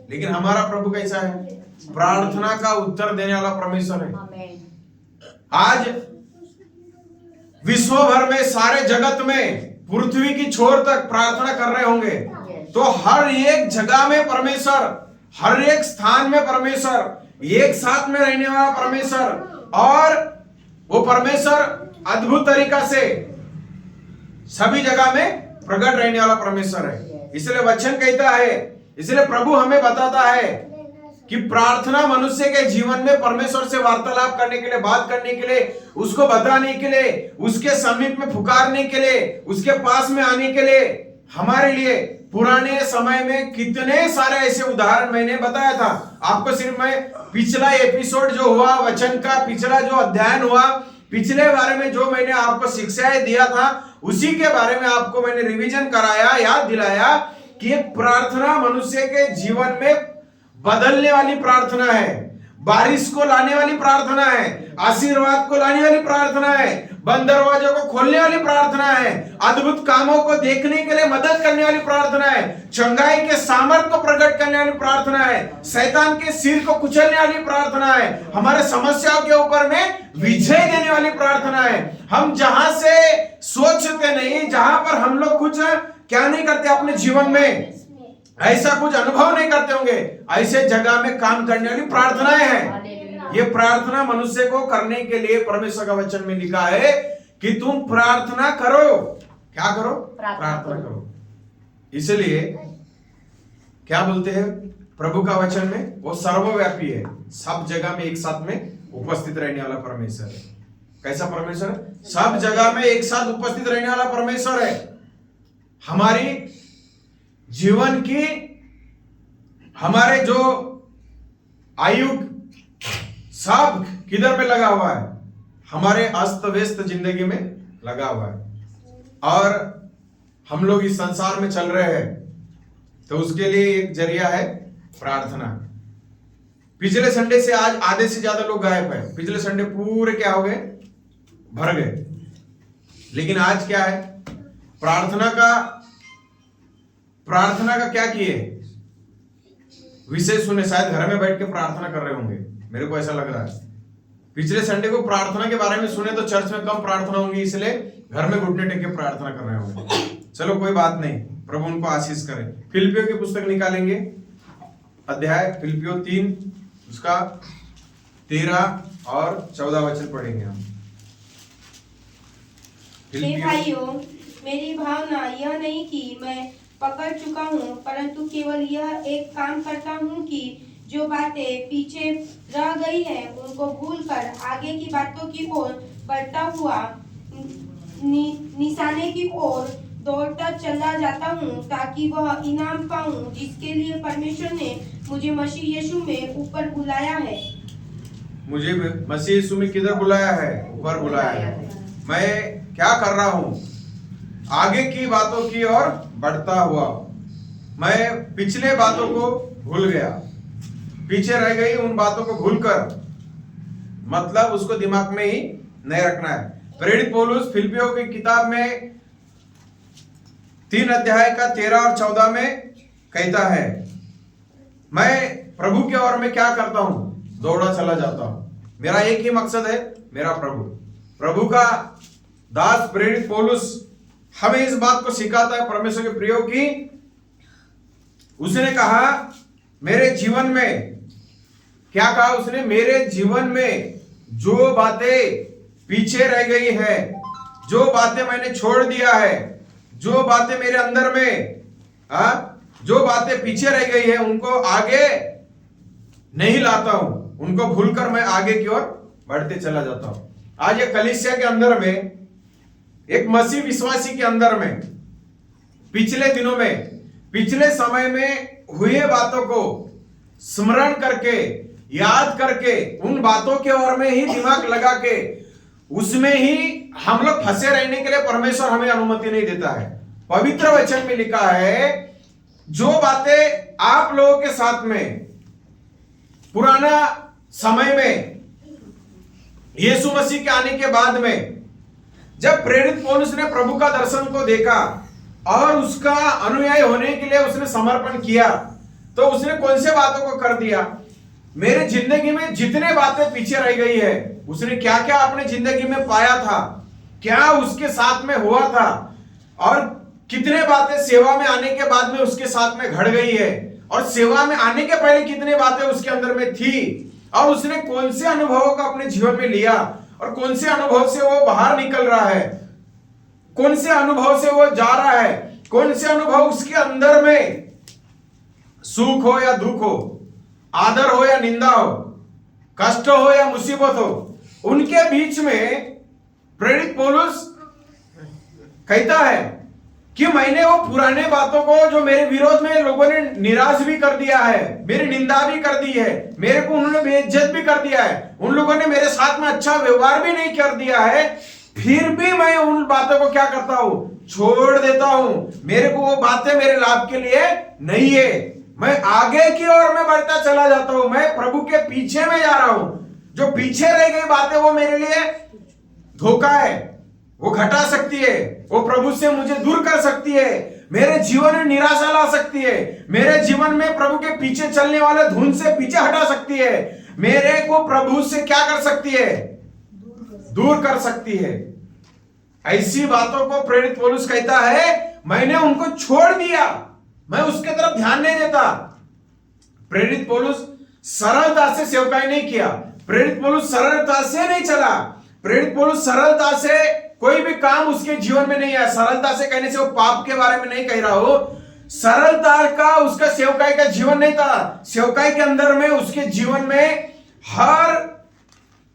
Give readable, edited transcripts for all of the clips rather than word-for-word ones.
लेकिन हमारा प्रभु कैसा है? प्रार्थना का उत्तर देने वाला परमेश्वर है। आज विश्व भर में, सारे जगत में, पृथ्वी की छोर तक प्रार्थना कर रहे होंगे, तो हर एक जगह में परमेश्वर, हर एक स्थान में परमेश्वर, एक साथ में रहने वाला परमेश्वर, और वो परमेश्वर अद्भुत तरीका से सभी जगह में प्रकट रहने वाला परमेश्वर है। इसलिए वचन कहता है, इसलिए प्रभु हमें बताता है कि प्रार्थना मनुष्य के जीवन में परमेश्वर से वार्तालाप करने के लिए, बात करने के लिए, उसको बताने के लिए, उसके समीप में पुकारने के लिए, उसके पास में आने के लिए, हमारे लिए पुराने समय में कितने सारे ऐसे उदाहरण मैंने बताया था आपको। सिर्फ मैं पिछला एपिसोड जो हुआ वचन का, पिछला जो अध्ययन हुआ, पिछले बारे में जो मैंने आपको शिक्षाएं दिया था, उसी के बारे में आपको मैंने रिवीजन कराया, याद दिलाया कि एक प्रार्थना मनुष्य के जीवन में बदलने वाली प्रार्थना है, बारिश को लाने वाली प्रार्थना है, आशीर्वाद को लाने वाली प्रार्थना है, बंद दरवाजों को खोलने वाली प्रार्थना है, अद्भुत कामों को देखने के लिए मदद करने वाली प्रार्थना है, चंगाई के सामर्थ को प्रकट करने वाली प्रार्थना है, शैतान के सिर को कुचलने वाली प्रार्थना है, हमारे समस्याओं के ऊपर में विजय देने वाली प्रार्थना है। हम जहां से सोचते नहीं, जहां पर हम लोग कुछ क्या नहीं करते अपने जीवन में, ऐसा कुछ अनुभव नहीं करते होंगे, ऐसे जगह में काम करने वाली प्रार्थनाएं हैं। ये प्रार्थना मनुष्य को करने के लिए परमेश्वर का वचन में लिखा है कि तुम प्रार्थना करो। क्या करो? प्रार्थना करो। इसलिए क्या बोलते हैं प्रभु का वचन में? वो सर्वव्यापी है, सब जगह में एक साथ में उपस्थित रहने वाला परमेश्वर है। कैसा परमेश्वर है? सब जगह में एक साथ उपस्थित रहने वाला परमेश्वर है। हमारी जीवन की, हमारे जो आयु सब किधर पे लगा हुआ है? हमारे अस्त व्यस्त जिंदगी में लगा हुआ है। और हम लोग इस संसार में चल रहे हैं, तो उसके लिए एक जरिया है प्रार्थना। पिछले संडे से आज आधे से ज्यादा लोग गायब है। पिछले संडे पूरे क्या हो गए? भर गए। लेकिन आज क्या है? प्रार्थना का क्या किए? विषय सुने, शायद घर में बैठ के प्रार्थना कर रहे होंगे, मेरे को ऐसा लग रहा है। पिछले संडे को प्रार्थना के बारे में सुने तो चर्च में कम प्रार्थना होंगी, इसलिए घर में घुटने टेक के प्रार्थना कर रहे होंगे। चलो कोई बात नहीं, प्रभु उनको आशीष करे। फिलिपियों की पुस्तक निकालेंगे, अध्याय फिलिपियों 3 उसका 13 और 14 वचन पढ़ेंगे हम। भाइयों, मेरी भावना यह नहीं कि मैं पकड़ चुका हूँ, परंतु केवल यह एक काम करता हूँ कि जो बातें पीछे रह गई है उनको भूलकर आगे की बातों की ओर बढ़ता हुआ निशाने की ओर दौड़ता चला जाता हूँ, ताकि वह इनाम पाऊँ जिसके लिए परमेश्वर ने मुझे मसीह यीशु में ऊपर बुलाया है। मुझे मसीह यीशु में किधर बुलाया है? ऊपर बुलाया है। मैं क्या कर रहा हूँ? आगे की बातों की ओर बढ़ता हुआ। मैं पिछले बातों को भूल गया, पीछे रह गई उन बातों को भूलकर, मतलब उसको दिमाग में ही नहीं रखना है। प्रेरित पौलुस फिलिपियों की किताब में 3 अध्याय का 13 और 14 में कहता है, मैं प्रभु की ओर में क्या करता हूं? दौड़ा चला जाता हूं। मेरा एक ही मकसद है, मेरा प्रभु का दास प्रेरित पौलुस हमें इस बात को सिखाता है परमेश्वर के प्रियो की। उसने कहा मेरे जीवन में, क्या कहा उसने? मेरे जीवन में जो बातें पीछे रह गई है, जो बातें मैंने छोड़ दिया है, जो बातें मेरे अंदर में जो बातें पीछे रह गई है, उनको आगे नहीं लाता हूं, उनको भूलकर मैं आगे की ओर बढ़ते चला जाता हूं। आज ये कलीसिया के अंदर में, एक मसीह विश्वासी के अंदर में, पिछले दिनों में, पिछले समय में हुए बातों को स्मरण करके, याद करके, उन बातों के ओर में ही दिमाग लगा के, उसमें ही हम लोग फंसे रहने के लिए परमेश्वर हमें अनुमति नहीं देता है। पवित्र वचन में लिखा है, जो बातें आप लोगों के साथ में पुराना समय में, यीशु मसीह के आने के बाद में, जब प्रेरित पौलुस ने प्रभु का दर्शन को देखा और उसका अनुयायी होने के लिए उसने समर्पण किया, तो उसने कौन से बातों को कर दिया? मेरे जिंदगी में जितने बातें पीछे रह गई है, उसने क्या क्या अपने जिंदगी में पाया था, क्या उसके साथ में हुआ था, और कितने बातें सेवा में आने के बाद में उसके साथ में घट गई है, और सेवा में आने के पहले कितनी बातें उसके अंदर में थी, और उसने कौन से अनुभवों का अपने जीवन में लिया, और कौन से अनुभव से वो बाहर निकल रहा है, कौन से अनुभव से वो जा रहा है, कौन से अनुभव उसके अंदर में सुख हो या दुख हो, आदर हो या निंदा हो, कष्ट हो या मुसीबत हो, उनके बीच में प्रेरित पौलुस कहता है कि मैंने वो पुराने बातों को जो मेरे विरोध में लोगों ने निराश भी कर दिया है, मेरी निंदा भी कर दी है, मेरे को उन्होंने बेइज्जत भी कर दिया है, उन लोगों ने मेरे साथ में अच्छा व्यवहार भी नहीं कर दिया है, फिर भी मैं उन बातों को क्या करता हूं? छोड़ देता हूं। मेरे को वो बातें मेरे लाभ के लिए नहीं है, मैं आगे की ओर में बढ़ता चला जाता हूं, मैं प्रभु के पीछे में जा रहा हूं। जो पीछे रह गई बातें वो मेरे लिए धोखा है, वो घटा सकती है, वो प्रभु से मुझे दूर कर सकती है, मेरे जीवन में निराशा ला सकती है, मेरे जीवन में प्रभु के पीछे चलने वाले धुन से पीछे हटा सकती है, मेरे को प्रभु से क्या कर सकती है? दूर कर सकती है। ऐसी बातों को प्रेरित पौलुस कहता है मैंने उनको छोड़ दिया, मैं उसके तरफ ध्यान नहीं देता। प्रेरित पौलुस सरलता से सेवकाई नहीं किया, प्रेरित पौलुस सरलता से नहीं चला, प्रेरित पौलुस सरलता से कोई भी काम उसके जीवन में नहीं आया। सरलता से कहने से वो पाप के बारे में नहीं कह रहा हो, सरलता का उसका सेवकाई का जीवन नहीं था। सेवकाई के अंदर में उसके जीवन में हर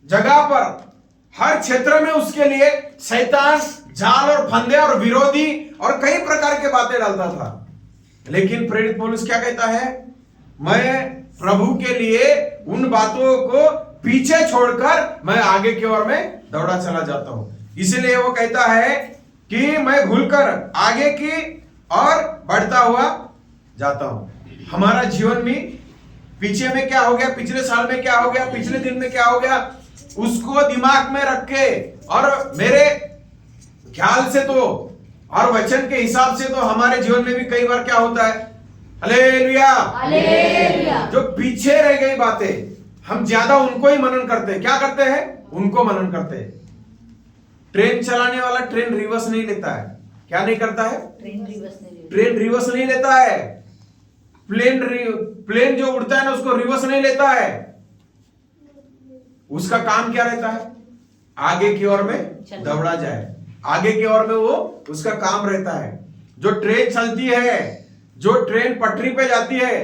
जगह पर, हर क्षेत्र में उसके लिए शैतान जाल और फंदे और विरोधी और कई प्रकार के बातें डालता था। लेकिन प्रेरित पौलुस क्या कहता है? मैं प्रभु के लिए उन बातों को पीछे छोड़कर मैं आगे की ओर में दौड़ा चला जाता हूं। इसलिए वो कहता है कि मैं भूलकर आगे की ओर बढ़ता हुआ जाता हूं। हमारा जीवन में पीछे में क्या हो गया, पिछले साल में क्या हो गया, पिछले दिन में क्या हो गया, उसको दिमाग में रख के, और मेरे ख्याल से तो और वचन के हिसाब से तो हमारे जीवन में भी कई बार क्या होता है, हालेलुया, हालेलुया, जो पीछे रह गई बातें हम ज्यादा उनको ही मनन करते हैं। क्या करते हैं? उनको मनन करते हैं। ट्रेन चलाने वाला ट्रेन रिवर्स नहीं लेता है। क्या नहीं करता है? ट्रेन रिवर्स नहीं लेता है। प्लेन जो उड़ता है ना उसको रिवर्स नहीं लेता है। उसका काम क्या रहता है? आगे की ओर में दौड़ा जाए, आगे की ओर में वो उसका काम रहता है। जो ट्रेन चलती है, जो ट्रेन पटरी पे जाती है,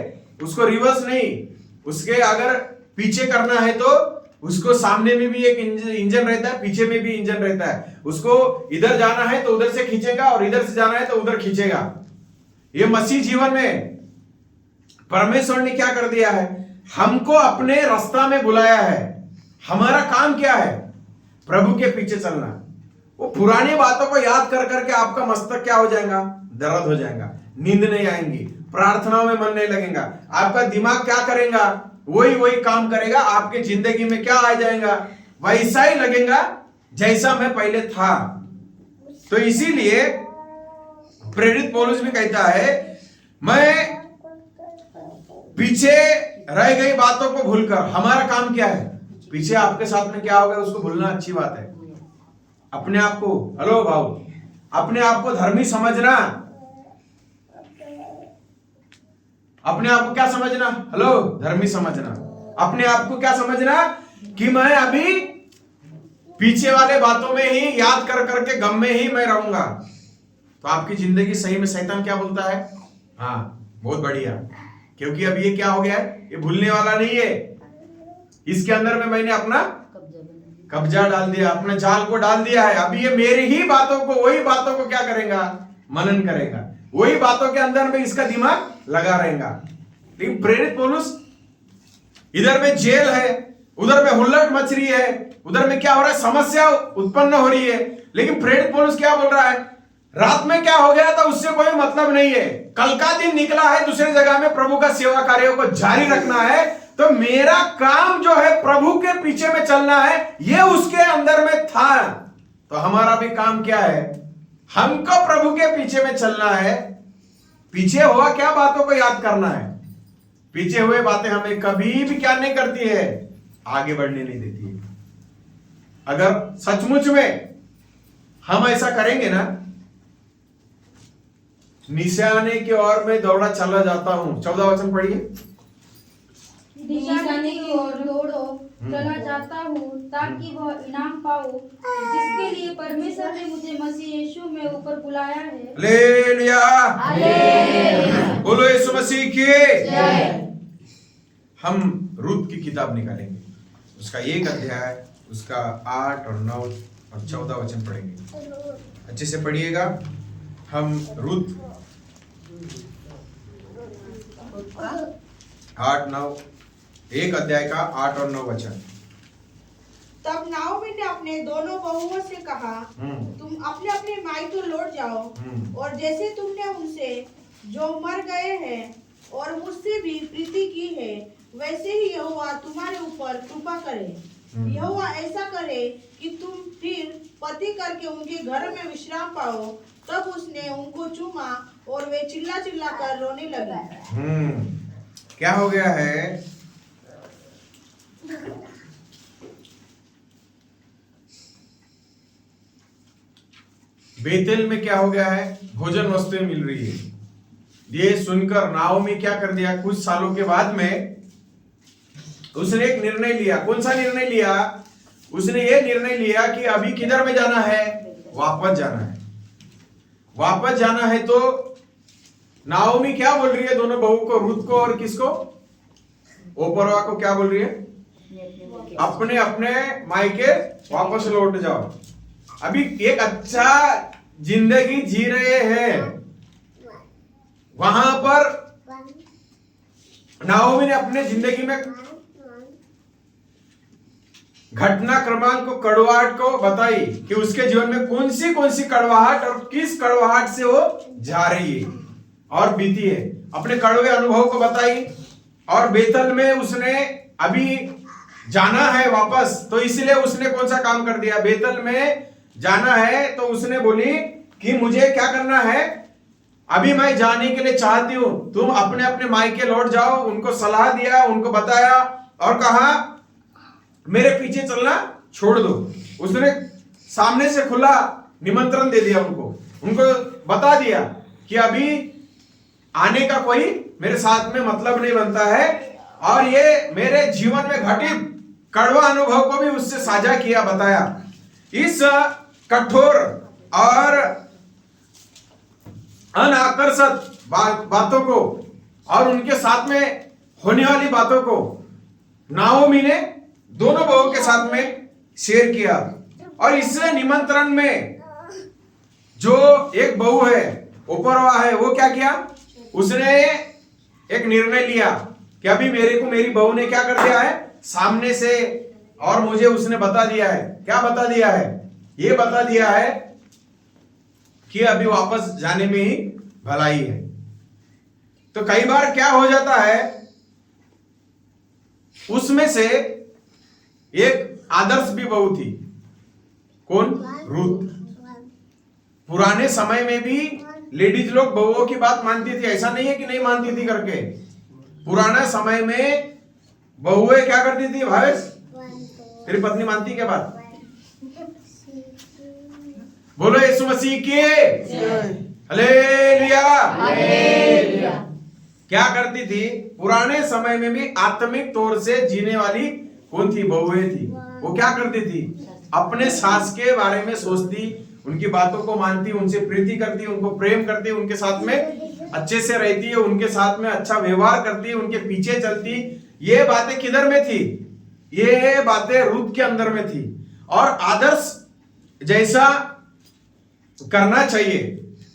उसको रिवर्स नहीं, उसके अगर पीछे करना है तो उसको सामने में भी एक इंजन रहता है, पीछे में भी इंजन रहता है। उसको इधर जाना है तो उधर से खींचेगा और इधर से जाना है तो उधर खींचेगा। ये मसीह जीवन में परमेश्वर ने क्या कर दिया है? हमको अपने रास्ता में बुलाया है। हमारा काम क्या है? प्रभु के पीछे चलना। वो पुरानी बातों को याद कर करके आपका मस्तक क्या हो जाएगा? दर्द हो जाएगा, नींद नहीं आएंगी, प्रार्थनाओं में मन नहीं लगेगा, आपका दिमाग क्या करेगा? वही काम करेगा, आपके जिंदगी में क्या आ जाएगा? वैसा ही लगेगा जैसा मैं पहले था। तो इसीलिए प्रेरित पौलुस भी कहता है मैं पीछे रह गई बातों को भूलकर, हमारा काम क्या है? पीछे आपके साथ में क्या हो गया उसको भूलना अच्छी बात है। अपने आप को, हेलो भाऊ, अपने आप को धर्मी समझना, अपने आप को क्या समझना? हेलो, धर्मी समझना। अपने आप को क्या समझना? कि मैं अभी पीछे वाले बातों में ही याद कर करके गम में ही मैं रहूंगा। तो आपकी जिंदगी सही में शैतान क्या बोलता है? हाँ, बहुत बढ़िया, क्योंकि अब ये क्या हो गया है? ये भूलने वाला नहीं है। इसके अंदर में मैंने अपना कब्जा डाल दिया, अपना जाल को डाल दिया है। अभी ये मेरी ही बातों को, वही बातों को क्या करेगा? मनन करेगा, वही बातों के अंदर में इसका दिमाग लगा रहेगा। लेकिन प्रेरित पौलुस, इधर में जेल है, उधर में हुल्लड़ मच रही है, उधर में क्या हो रहा है? समस्या उत्पन्न हो रही है। लेकिन प्रेरित पौलुस क्या बोल रहा है? रात में क्या हो गया था उससे कोई मतलब नहीं है, कल का दिन निकला है, दूसरी जगह में प्रभु का सेवा कार्यों को जारी रखना है। तो मेरा काम जो है प्रभु के पीछे में चलना है, ये उसके अंदर में था। तो हमारा भी काम क्या है? हमको प्रभु के पीछे में चलना है। पीछे हुआ क्या बातों को याद करना है। पीछे हुए बातें हमें कभी भी क्या नहीं करती है, आगे बढ़ने नहीं देती है। अगर सचमुच में हम ऐसा करेंगे ना, निशाने की ओर में दौड़ा चला जाता हूं। 14 वचन पढ़िए। निशाने की ओर दौड़ो चला जाता हूँ ताकि वह इनाम पाऊं जिसके लिए परमेश्वर ने मुझे मसीह यीशु में ऊपर बुलाया है। Hallelujah, hallelujah. बोलो यीशु मसीह की जय। हम रूत की किताब निकालेंगे, उसका 1 अध्याय, उसका 8 और 9 और 14 वचन पढ़ेंगे। अच्छे से पढ़िएगा। हम रूत 8 9 1 अध्याय का 8 और 9 वचन। तब नाओमी ने अपने दोनों बहुओं से कहा, तुम अपने अपने मायके लौट जाओ, और जैसे तुमने उनसे जो मर गए हैं और मुझसे भी प्रीति की है, वैसे ही यहोवा तुम्हारे ऊपर कृपा करे। यहोवा ऐसा करे कि तुम फिर पति करके उनके घर में विश्राम पाओ। तब उसने उनको चूमा और वे चिल्ला चिल्ला कर रोने लगे। क्या हो गया है? बेतेल में क्या हो गया है? भोजन वस्तुएं मिल रही है। ये सुनकर नाओमी क्या कर दिया, कुछ सालों के बाद में उसने एक निर्णय लिया। कौन सा निर्णय लिया? उसने ये निर्णय लिया कि अभी किधर में जाना है? वापस जाना है। वापस जाना है तो नाओमी क्या बोल रही है दोनों बहू को, रूत को और किसको? ओपरवा को क्या बोल रही है? अपने अपने मायके वापस लौट जाओ। अभी एक अच्छा जिंदगी जी रहे हैं। वहां पर नाओमी ने अपने जिंदगी में घटना क्रमांक को, कड़वाहट को बताई कि उसके जीवन में कौन सी कड़वाहट और किस कड़वाहट से वो जा रही है और बीती है। अपने कड़वे अनुभव को बताई। और बेतल में उसने अभी जाना है वापस, तो इसलिए उसने कौन सा काम कर दिया? बेतल में जाना है तो उसने बोली कि मुझे क्या करना है, अभी मैं जाने के लिए चाहती हूं, तुम अपने अपने मायके लौट जाओ। उनको सलाह दिया, उनको बताया और कहा मेरे पीछे चलना छोड़ दो। उसने सामने से खुला निमंत्रण दे दिया उनको बता दिया कि अभी आने का कोई मेरे साथ में मतलब नहीं बनता है। और ये मेरे जीवन में घटित कड़वा अनुभव को भी उससे साझा किया, बताया। इस कठोर और अनाकर्षक बातों को और उनके साथ में होने वाली बातों को नाओमी ने दोनों बहुओं के साथ में शेयर किया। और इस निमंत्रण में जो एक बहू है, ओपरवा है, वो क्या किया? उसने एक निर्णय लिया कि अभी मेरे को मेरी बहू ने क्या कर दिया है सामने से, और मुझे उसने बता दिया है। क्या बता दिया है? ये बता दिया है कि अभी वापस जाने में ही भलाई है। तो कई बार क्या हो जाता है, उसमें से एक आदर्श भी बहू थी। कौन? रूत। पुराने समय में भी लेडीज लोग बहुओं की बात मानती थी, ऐसा नहीं है कि नहीं मानती थी करके। पुराना समय में बहुएं क्या करती थी? भावेश, तेरी पत्नी मानती क्या बात? बोलो यीशु मसीह की हालेलुया। क्या करती थी? पुराने समय में भी आत्मिक तौर से जीने वाली कौन थी? बहुएं थी। वो क्या करती थी? अपने सास के बारे में सोचती, उनकी बातों को मानती, उनसे प्रीति करती, उनको प्रेम करती, उनके साथ में अच्छे से रहती है, उनके साथ में अच्छा व्यवहार करती, उनके पीछे चलती। ये बातें किधर में थी? ये बातें रूत के अंदर में थी। और आदर्श जैसा करना चाहिए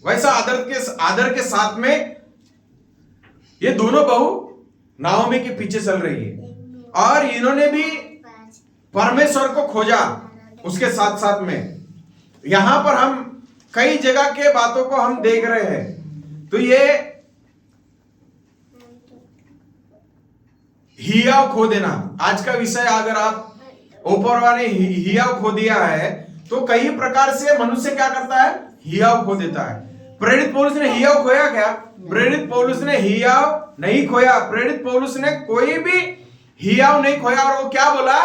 वैसा आदर के साथ में ये दोनों बहू नाओमी के पीछे चल रही है। और इन्होंने भी परमेश्वर को खोजा उसके साथ साथ में। यहां पर हम कई जगह के बातों को हम देख रहे हैं। तो ये हियाव खो देना आज का विषय। अगर आप ओपरवा ने हियाव खो दिया है तो कई प्रकार से मनुष्य क्या करता है? हियाव खो देता है। प्रेरित पौलुस ने हियाव खोया क्या? प्रेरित पौलुस ने हियाव नहीं खोया। प्रेरित पौलुस ने कोई भी हियाव नहीं खोया। और वो क्या बोला?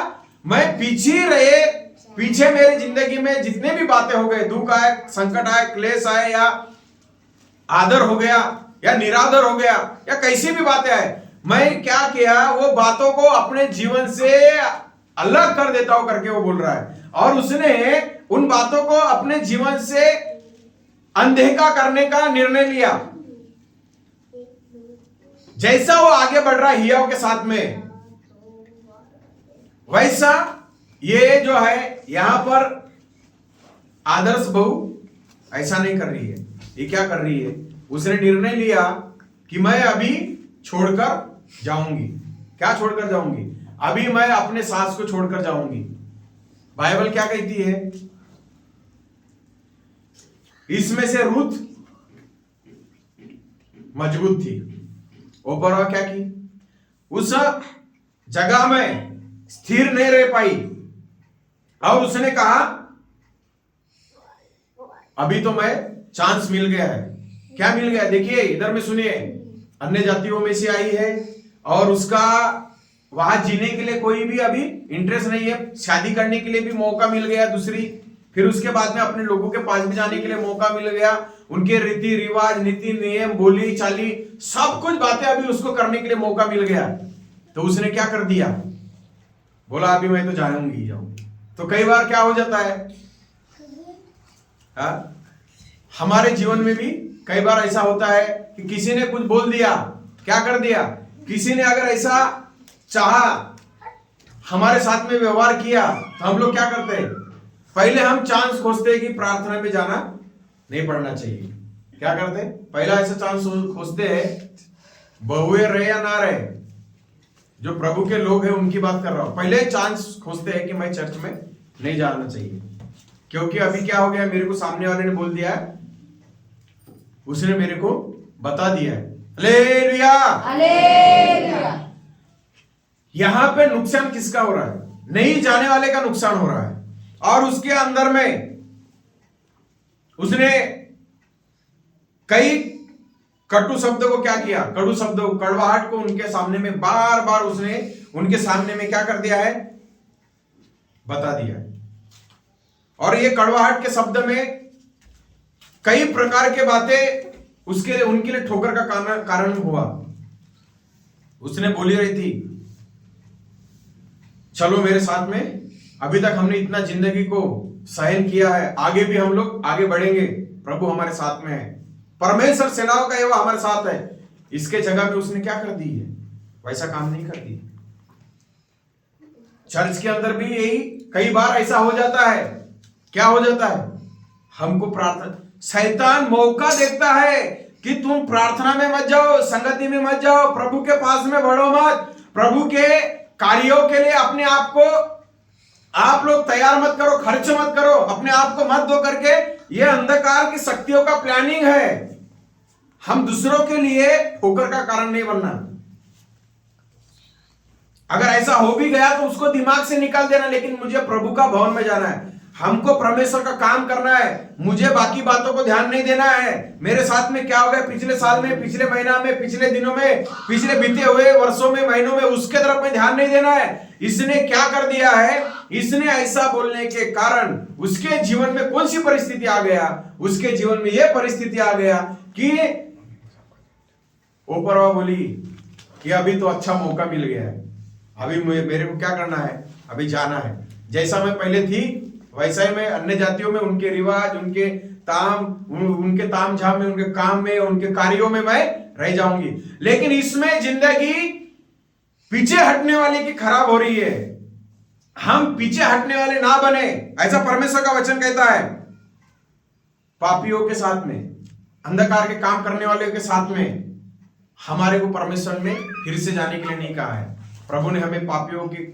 मैं पीछे मेरी जिंदगी में जितने भी बातें हो गए, दुख आए, संकट आए, क्लेश आए, या आदर हो गया या निरादर हो गया या कैसी भी बातें आए, मैं क्या किया? वो बातों को अपने जीवन से अलग कर देता हूं करके वो बोल रहा है। और उसने उन बातों को अपने जीवन से अनदेखा करने का निर्णय लिया। जैसा वो आगे बढ़ रहा है हियाव के साथ में, वैसा ये जो है यहां पर आदर्श बहू ऐसा नहीं कर रही है। ये क्या कर रही है? उसने निर्णय लिया कि मैं अभी छोड़कर जाऊंगी। क्या छोड़कर जाऊंगी? अभी मैं अपने सास को छोड़कर जाऊंगी। बाइबल क्या कहती है? इसमें से रूथ मजबूत थी। ओपरा क्या की? उस जगह में स्थिर नहीं रह पाई और उसने कहा अभी तो मैं चांस मिल गया है। क्या मिल गया? देखिए इधर में सुनिए, अन्य जातियों में से आई है और उसका वहां जीने के लिए कोई भी अभी इंटरेस्ट नहीं है। शादी करने के लिए भी मौका मिल गया दूसरी, फिर उसके बाद में अपने लोगों के पास भी जाने के लिए मौका मिल गया। उनके रीति रिवाज, नीति नियम, बोली चाली, सब कुछ बातें अभी उसको करने के लिए मौका मिल गया। तो उसने क्या कर दिया? बोला अभी मैं तो जाऊंगी जाऊंगी। तो कई बार क्या हो जाता है, हमारे जीवन में भी कई बार ऐसा होता है कि किसी ने कुछ बोल दिया, क्या कर दिया? किसी ने अगर ऐसा चाहा, हमारे साथ में व्यवहार किया, तो हम लोग क्या करते हैं? पहले हम चांस खोजते हैं कि प्रार्थना में जाना नहीं पड़ना चाहिए। क्या करते हैं? पहला ऐसा चांस खोजते हैं, बहुए रहे या ना रहे, जो प्रभु के लोग हैं उनकी बात कर रहा हूं। पहले चांस खोजते हैं कि मैं चर्च में नहीं जाना चाहिए, क्योंकि अभी क्या हो गया? मेरे को सामने वाले ने बोल दिया है, उसने मेरे को बता दिया है। Hallelujah, hallelujah. यहां पे नुकसान किसका हो रहा है? नहीं जाने वाले का नुकसान हो रहा है। और उसके अंदर में उसने कई कटु शब्दों को क्या किया? कड़ू शब्दों, कड़वाहट को उनके सामने में बार बार उसने उनके सामने में क्या कर दिया है? बता दिया है। और ये कड़वाहट के शब्द में कई प्रकार के बातें उसके उनके लिए ठोकर का कारण हुआ। उसने बोली रही थी, चलो मेरे साथ में, अभी तक हमने इतना जिंदगी को सहन किया है, आगे भी हम लोग आगे बढ़ेंगे, प्रभु हमारे साथ में है, परमेश्वर सेनाओं का एवं हमारे साथ है। इसके जगह में उसने क्या कर दी है? वैसा काम नहीं कर दी। चर्च के अंदर भी यही कई बार ऐसा हो जाता है। क्या हो जाता है? हमको प्रार्थना, शैतान मौका देखता है कि तुम प्रार्थना में मत जाओ, संगति में मत जाओ, प्रभु के पास में बढ़ो मत, प्रभु के कार्यों के लिए अपने आप को आप लोग तैयार मत करो, खर्च मत करो, अपने आप को मत दो करके। ये अंधकार की शक्तियों का प्लानिंग है। हम दूसरों के लिए ठोकर का कारण नहीं बनना। अगर ऐसा हो भी गया तो उसको दिमाग से निकाल देना, लेकिन मुझे प्रभु का भवन में जाना है, हमको परमेश्वर का काम करना है, मुझे बाकी बातों को ध्यान नहीं देना है। मेरे साथ में क्या हो गया पिछले साल में, पिछले महीना में, पिछले दिनों में, पिछले बीते हुए वर्षों में, महीनों में, उसके तरफ में ध्यान नहीं देना है। इसने क्या कर दिया है? इसने ऐसा बोलने के कारण उसके जीवन में कौन सी परिस्थिति आ गया? उसके जीवन में यह परिस्थिति आ गया कि ऊपरवा बोली कि अभी तो अच्छा मौका मिल गया है, अभी मेरे को क्या करना है? अभी जाना है। जैसा मैं पहले थी वैसा ही मैं अन्य जातियों में, उनके रिवाज, उनके ताम झाम में, उनके काम में, उनके कार्यों में मैं रह जाऊंगी। लेकिन इसमें जिंदगी पीछे हटने वाले की खराब हो रही है। हम पीछे हटने वाले ना बने, ऐसा परमेश्वर का वचन कहता है। पापियों के साथ में, अंधकार के काम करने वाले के साथ में हमारे को परमेश्वर ने फिर से जाने के लिए नहीं कहा है। प्रभु ने हमें पापियों के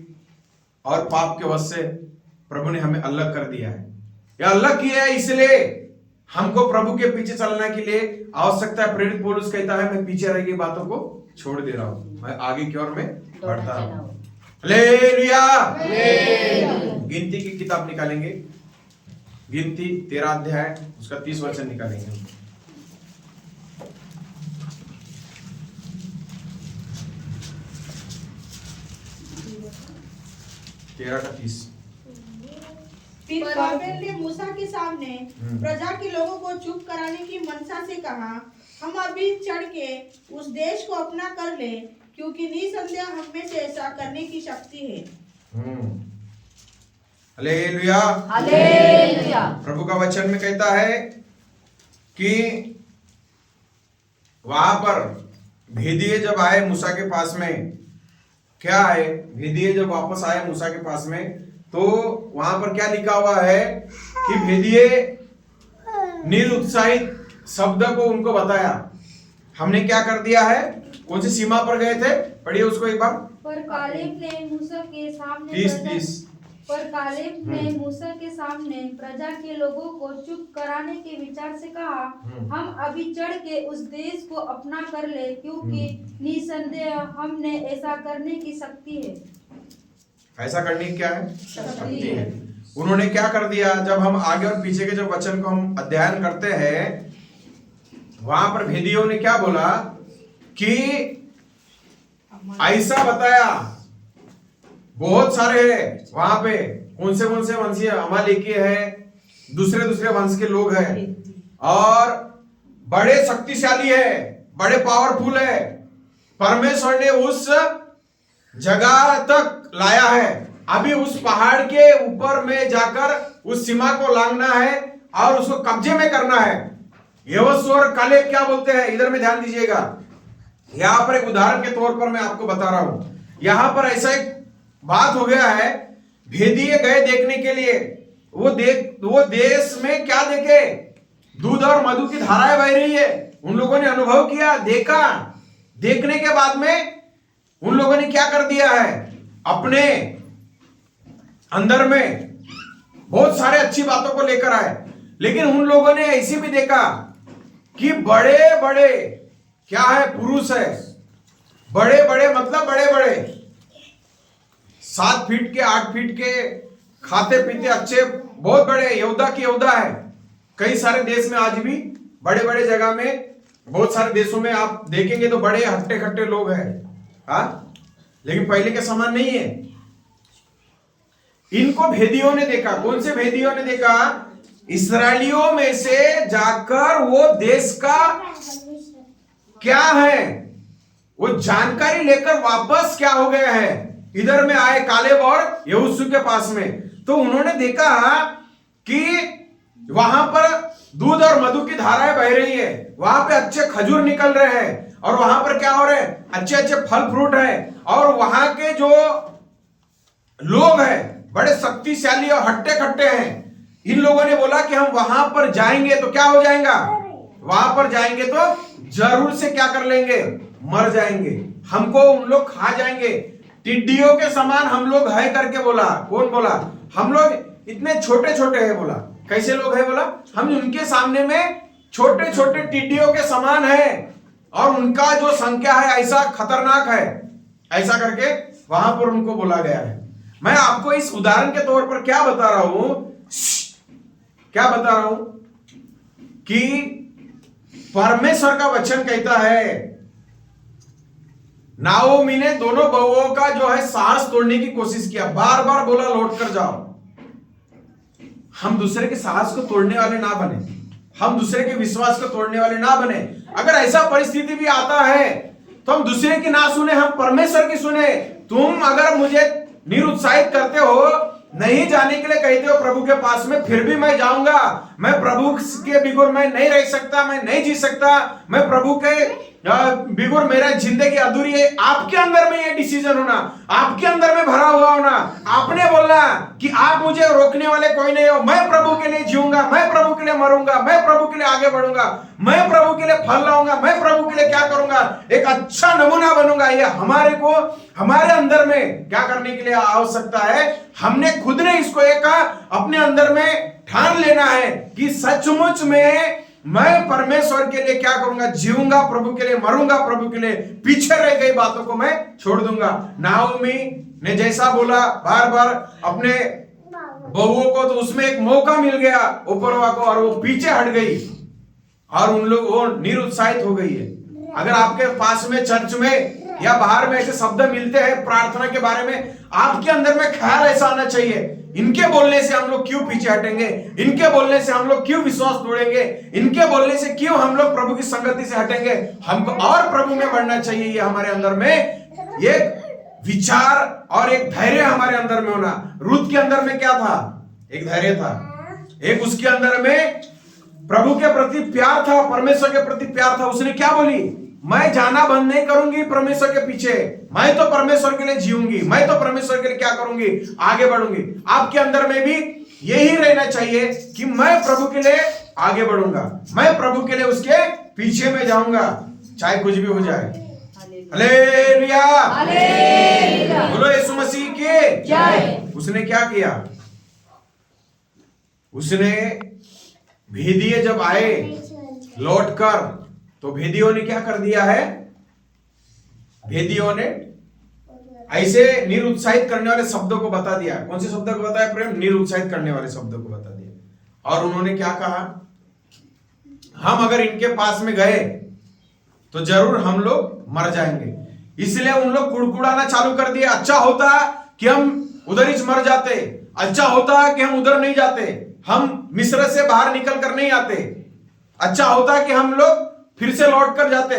और पाप के वश से प्रभु ने हमें अलग कर दिया है, या अलग किया है। इसलिए हमको प्रभु के पीछे चलने के लिए आवश्यकता है। प्रेरित पौलुस कहता है, मैं पीछे रह गई बातों को छोड़ दे रहा हूं, मैं आगे की ओर में बढ़ता हूं। हालेलुया। गिनती की किताब निकालेंगे, गिनती 13 अध्याय उसका 30 वचन निकालेंगे। 13-30। फिर काबेल ने मूसा के सामने प्रजा के लोगों को चुप कराने की मनसा से कहा, हम अभी चढ़ के उस देश को अपना कर ले, क्योंकि निसंदेह हम में से ऐसा करने की शक्ति है। हालेलुया। हालेलुया। प्रभु का वचन में कहता है कि वहां पर भेदिए जब आए मूसा के पास में, क्या आए भेदिए जब वापस आए मूसा के पास में, तो वहां पर क्या लिखा हुआ है कि भेदिए निरुत्साहित शब्द को उनको बताया, हमने क्या कर दिया है, कौन सी सीमा पर गए थे, पढ़िए उसको एक बार। पर कालेब ने मूसा के सामने 30। पर कालेब ने मूसा के सामने प्रजा के लोगों को चुप कराने के विचार से कहा, हम अभी चढ़ के उस देश को अपना कर ले, क्योंकि निसंदेह हमने ऐसा करने की शक्ति है। ऐसा करने की क्या है, शक्ति है। उन्होंने क्या कर दिया, जब हम आगे और पीछे के जब वचन को हम अध्ययन करते हैं, वहां पर भेदियों ने क्या बोला कि ऐसा बताया, बहुत सारे हैं वहां पे, कौन से वंशीय अमालेकी है, दूसरे वंश के लोग हैं, और बड़े शक्तिशाली है, बड़े पावरफुल है। परमेश्वर ने उस जगह तक लाया है, अभी उस पहाड़ के ऊपर में जाकर उस सीमा को लांघना है और उसको कब्जे में करना है। यहोशू और कालेब क्या बोलते हैं, इधर में ध्यान दीजिएगा। यहां पर एक उदाहरण के तौर पर मैं आपको बता रहा हूं, यहां पर ऐसा एक बात हो गया है, भेदिए गए देखने के लिए, वो देश में क्या देखे, दूध और मधु की धाराएं बह रही है। उन लोगों ने अनुभव किया, देखा, देखने के बाद में उन लोगों ने क्या कर दिया है, अपने अंदर में बहुत सारे अच्छी बातों को लेकर आए, लेकिन उन लोगों ने ऐसे भी देखा कि बड़े बड़े क्या है, पुरुष है, बड़े बड़े मतलब बड़े बड़े 7 फीट के 8 फीट के, खाते पीते अच्छे, बहुत बड़े योद्धा की योद्धा है। कई सारे देश में आज भी बड़े बड़े जगह में, बहुत सारे देशों में आप देखेंगे तो बड़े हट्टे खट्टे लोग हैं, हाँ, लेकिन पहले के समान नहीं है। इनको भेदियों ने देखा, कौन से भेदियों ने देखा, इस्राएलियों में से जाकर वो देश का क्या है वो जानकारी लेकर वापस क्या हो गया है, इधर में आए कालेब और यहोशू के पास में। तो उन्होंने देखा कि वहां पर दूध और मधु की धाराएं बह रही है, वहां पे अच्छे खजूर निकल रहे हैं, और वहां पर क्या हो रहे हैं, अच्छे अच्छे फल फ्रूट है, और वहां के जो लोग हैं बड़े शक्तिशाली और हट्टे खट्टे हैं। इन लोगों ने बोला कि हम वहां पर जाएंगे तो क्या हो जाएगा, वहां पर जाएंगे तो जरूर से क्या कर लेंगे, मर जाएंगे, हमको उन लोग खा जाएंगे, टिड्डियों के समान हम लोग है करके बोला। कौन बोला, हम लोग इतने छोटे छोटे हैं, बोला कैसे लोग हैं, बोला हम उनके सामने में छोटे छोटे टिड्डियों के समान है, और उनका जो संख्या है ऐसा खतरनाक है, ऐसा करके वहां पर उनको बोला गया है। मैं आपको इस उदाहरण के तौर पर क्या बता रहा हूं, क्या बता रहा हूं कि परमेश्वर का वचन कहता है, नाओमी ने दोनों बहुओं का जो है साहस तोड़ने की कोशिश किया, बार बार बोला लौट कर जाओ। हम दूसरे के साहस को तोड़ने वाले ना बने, हम दूसरे के विश्वास को तोड़ने वाले ना बने। अगर ऐसा परिस्थिति भी आता है तो हम दूसरे की ना सुने, हम परमेश्वर की सुने। तुम अगर मुझे निरुत्साहित करते हो, नहीं जाने के लिए कहते हो प्रभु के पास में, फिर भी मैं जाऊंगा, मैं प्रभु के बिगुर में नहीं रह सकता, मैं नहीं जी सकता, मैं प्रभु के बिगुर मेरा जिंदगी अधूरी है। आपके अंदर में ये डिसीजन होना, आपके अंदर में भरा हुआ होना, आपने बोलना कि आप मुझे रोकने वाले कोई नहीं हो, मैं प्रभु के लिए जीऊंगा, मैं प्रभु के लिए मरूंगा, मैं प्रभु के लिए आगे बढ़ूंगा, मैं प्रभु के लिए फल लाऊंगा, मैं प्रभु के लिए क्या करूंगा, एक अच्छा नमूना बनूंगा। ये हमारे को हमारे अंदर में क्या करने के लिए आवश्यकता है, हमने खुद ने इसको एक अपने अंदर में ठान लेना है कि सचमुच में मैं परमेश्वर के लिए क्या करूंगा, जीऊंगा प्रभु के लिए, मरूंगा प्रभु के लिए, पीछे रह गई बातों को मैं छोड़ दूंगा। नाओमी ने जैसा बोला बार बार अपने बहुओं को, तो उसमें एक मौका मिल गया ऊपरवा को, और वो पीछे हट गई और उन लोग वो निरुत्साहित हो गई है। अगर आपके पास में चर्च में या बाहर में ऐसे शब्द मिलते हैं प्रार्थना के बारे में, आपके अंदर में ख्याल ऐसा आना चाहिए, इनके बोलने से हम लोग क्यों पीछे हटेंगे, इनके बोलने से हम लोग क्यों विश्वास तोड़ेंगे, इनके बोलने से क्यों हम लोग प्रभु की संगति से हटेंगे, हमको और प्रभु में बढ़ना चाहिए। ये हमारे अंदर में एक विचार और एक धैर्य हमारे अंदर में होना। रूत के अंदर में क्या था? एक धैर्य था, एक उसके अंदर में प्रभु के प्रति प्यार था, परमेश्वर के प्रति प्यार था। उसने क्या बोली? मैं जाना बंद नहीं करूंगी परमेश्वर के पीछे, मैं तो परमेश्वर के लिए जीऊंगी, मैं तो परमेश्वर के लिए क्या करूंगी? आगे बढ़ूंगी। आपके अंदर में भी यही रहना चाहिए कि मैं प्रभु के लिए आगे बढ़ूंगा, मैं प्रभु के लिए उसके पीछे में जाऊंगा, चाहे कुछ भी हो जाए। Hallelujah, hallelujah. बोलो यीशु मसीह की जय। उसने क्या किया? उसने भेदिए जब आए लौटकर, तो भेदियों ने क्या कर दिया है? भेदियों ने ऐसे निरुत्साहित करने वाले शब्दों को बता दिया। कौन से शब्दों को बताया प्रेम? निरुत्साहित करने वाले शब्दों को बता दिया। और उन्होंने क्या कहा? हम अगर इनके पास में गए तो जरूर हम लोग मर जाएंगे। इसलिए उन लोग कुड़कुड़ाना चालू कर दिया। अच्छा होता कि हम उधर ही मर जाते, अच्छा होता कि हम उधर नहीं जाते, हम मिस्र से बाहर निकल कर नहीं आते, अच्छा होता कि हम लोग फिर से लौट कर जाते।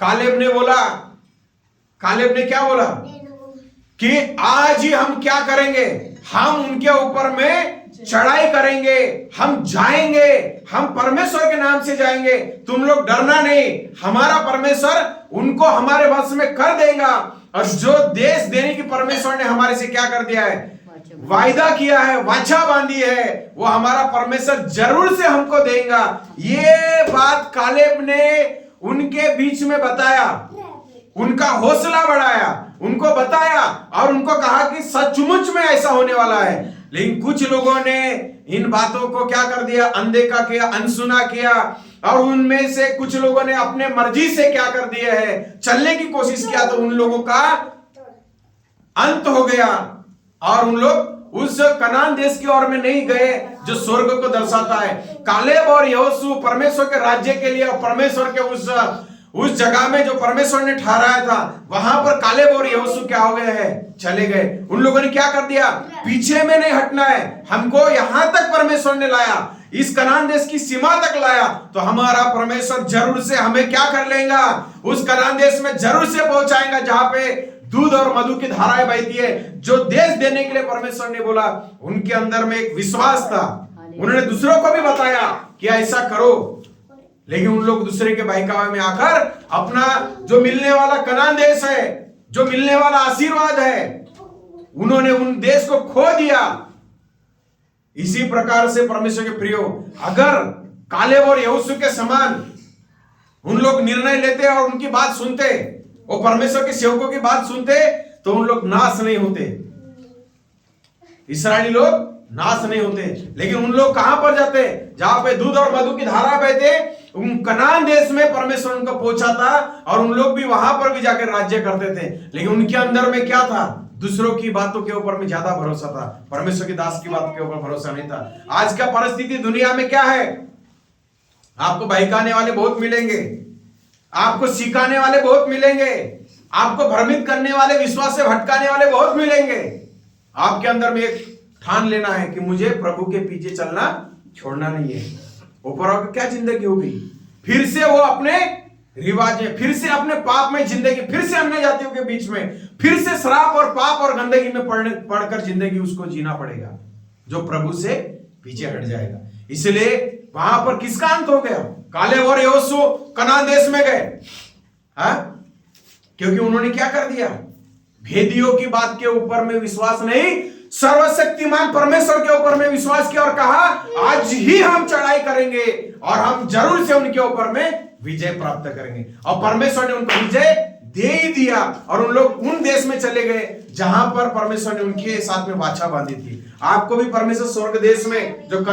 कालेब ने बोला, कालेब ने क्या बोला कि आज ही हम क्या करेंगे? हम उनके ऊपर में चढ़ाई करेंगे, हम जाएंगे, हम परमेश्वर के नाम से जाएंगे, तुम लोग डरना नहीं, हमारा परमेश्वर उनको हमारे वश में कर देगा। और जो देश देने की परमेश्वर ने हमारे से क्या कर दिया है? वायदा किया है, वाचा बांधी है, वो हमारा परमेश्वर जरूर से हमको देगा। ये बात कालेब ने उनके बीच में बताया, उनका हौसला बढ़ाया, उनको बताया और उनको कहा कि सचमुच में ऐसा होने वाला है। लेकिन कुछ लोगों ने इन बातों को क्या कर दिया? अनदेखा किया, अनसुना किया। और उनमें से कुछ लोगों ने अपने मर्जी से क्या कर दिया है? चलने की कोशिश किया, तो उन लोगों का अंत हो गया और उन लोग उस कनान देश की ओर में नहीं गए जो स्वर्ग को दर्शाता है। कालेब और यहोशू परमेश्वर के राज्य के लिए और परमेश्वर के उस जगह में जो परमेश्वर ने ठहराया था, वहां पर कालेब और यहोशू क्या हो गए हैं? चले गए। उन लोगों ने क्या कर दिया? पीछे में नहीं हटना है, हमको यहां तक परमेश्वर ने लाया, इस कनान देश की सीमा तक लाया, तो हमारा परमेश्वर जरूर से हमें क्या कर लेगा? उस कनान देश में जरूर से पहुंचाएगा जहां पे दूध और मधु की धाराएं बहती है। जो देश देने के लिए परमेश्वर ने बोला, उनके अंदर में एक विश्वास था। उन्होंने दूसरों को भी बताया कि ऐसा करो, लेकिन उन लोग दूसरे के बहकावे में आकर अपना जो मिलने वाला कनान देश है, जो मिलने वाला आशीर्वाद है, उन्होंने उन देश को खो दिया। इसी प्रकार से परमेश्वर के प्रियो, अगर कालेब और यहोशू के समान उन लोग निर्णय लेते और उनकी बात सुनते और परमेश्वर के सेवकों की बात सुनते, तो उन लोग नाश नहीं होते, इस्राएली लोग नाश नहीं होते। लेकिन उन लोग कहां पर जाते? जहां पे दूध और मधु की धारा बहते, उन कनान देश में परमेश्वर उनको पहुंचाता और उन लोग भी वहां पर भी जाकर राज्य करते थे। लेकिन उनके अंदर में क्या था? दूसरों की बातों के ऊपर में ज्यादा भरोसा था, परमेश्वर के दास की बात के ऊपर भरोसा नहीं था। आज का परिस्थिति दुनिया में क्या है? आपको बहकाने वाले बहुत मिलेंगे, आपको सिखाने वाले बहुत मिलेंगे, आपको भ्रमित करने वाले, विश्वास से भटकाने वाले बहुत मिलेंगे। आपके अंदर में एक ठान लेना है कि मुझे प्रभु के पीछे चलना छोड़ना नहीं है। ऊपर आकर क्या जिंदगी होगी? फिर से वो अपने रिवाज में, फिर से अपने पाप में जिंदगी, फिर से अन्य जातियों के बीच में, फिर से शराब और पाप और गंदगी में पढ़कर जिंदगी उसको जीना पड़ेगा, जो प्रभु से पीछे हट जाएगा। इसलिए वहां पर किसका अंत हो गया? कालेब और यहोशू कनान देश में गए, क्योंकि उन्होंने क्या कर दिया? भेदियों की बात के ऊपर में विश्वास नहीं, सर्वशक्तिमान परमेश्वर के ऊपर में विश्वास किया और कहा आज ही हम चढ़ाई करेंगे और हम जरूर से उनके ऊपर में विजय प्राप्त करेंगे। और परमेश्वर ने उनको विजय दे ही दिया और उन लोग उन देश में चले गए जहां पर परमेश्वर ने उनके साथ में वाचा बांधी थी। आपको भी परमेश्वर स्वर्ग देश में, जो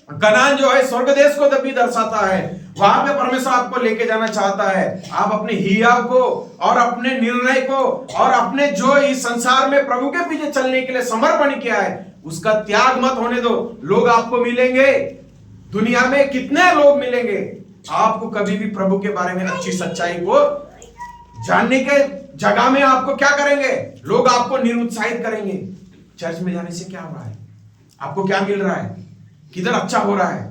कनान जो है स्वर्ग देश को भी दर्शाता है, वहां पे परमेश्वर आपको लेके जाना चाहता है। आप अपने हिया को और अपने निर्णय को और अपने जो इस संसार में प्रभु के पीछे चलने के लिए समर्पण किया है, उसका त्याग मत होने दो। लोग आपको मिलेंगे, दुनिया में कितने लोग मिलेंगे, आपको कभी भी प्रभु के बारे में अच्छी सच्चाई को जानने के जगह में आपको क्या करेंगे, लोग आपको निरुत्साहित करेंगे। चर्च में जाने से क्या हो रहा है, आपको क्या मिल रहा है, किधर अच्छा हो रहा है,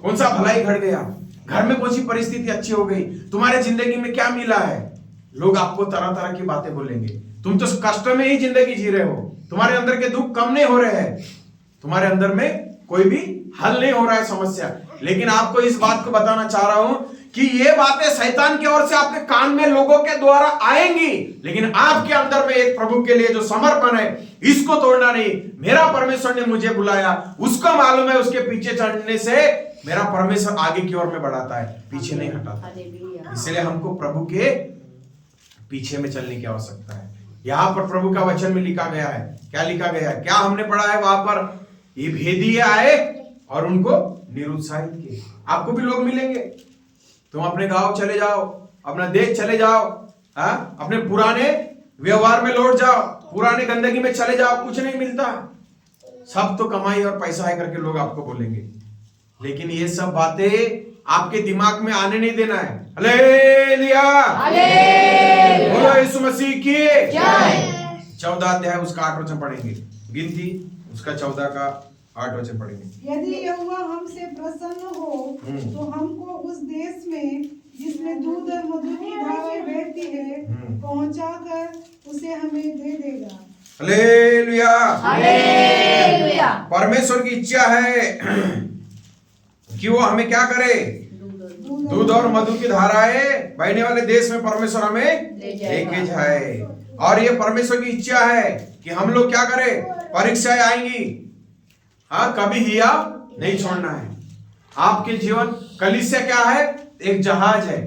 कौन सा भलाई घट गया, घर में कौन सी परिस्थिति अच्छी हो गई, तुम्हारे जिंदगी में क्या मिला है। लोग आपको तरह तरह की बातें बोलेंगे। तुम तो कष्ट में ही जिंदगी जी रहे हो, तुम्हारे अंदर के दुख कम नहीं हो रहे हैं, तुम्हारे अंदर में कोई भी हल नहीं हो रहा है समस्या। लेकिन आपको इस बात को बताना चाह रहा हूं कि ये बातें शैतान की ओर से आपके कान में लोगों के द्वारा आएंगी, लेकिन आपके अंदर में एक प्रभु के लिए जो समर्पण है, इसको तोड़ना नहीं। मेरा परमेश्वर ने मुझे बुलाया, उसका मालूम है, उसके पीछे चढ़ने से मेरा परमेश्वर आगे की ओर में बढ़ाता है, पीछे नहीं हटाता। इसलिए हमको प्रभु के पीछे में चलने की आवश्यकता है। यहां पर प्रभु का वचन में लिखा गया है, क्या लिखा गया है, क्या हमने पढ़ा है वहां पर, ये भेदिए आए और उनको निरुत्साहित किए। आपको भी लोग मिलेंगे, तुम अपने गांव चले जाओ, अपना देश चले जाओ, अपने पुराने व्यवहार में लौट जाओ, पुराने गंदगी में चले जाओ, कुछ नहीं मिलता, सब तो कमाई और पैसा है करके लोग आपको बोलेंगे। लेकिन ये सब बातें आपके दिमाग में आने नहीं देना है। हालेलुया, बोलो यीशु मसीह की जय। 14 अध्याय उसका 8 वचन पढ़ेंगे, गिनती उसका 14 का 8 वचन पढ़ेंगे। यदि यहोवा हमसे प्रसन्न हो तो हमको उस देश में जिसमें दूध और मधु की धाराएं बहती है पहुंचाकर उसे हमें दे देगा। Hallelujah, hallelujah. परमेश्वर की इच्छा है कि वो हमें क्या करे, दूध और मधु की धाराएं बहने वाले देश में परमेश्वर हमें लेके जाए। और ये परमेश्वर की इच्छा है कि हम लोग क्या करें, परीक्षाएं आएंगी, हाँ, कभी हिया नहीं छोड़ना है। आपके जीवन कलीसिया क्या है, एक जहाज है,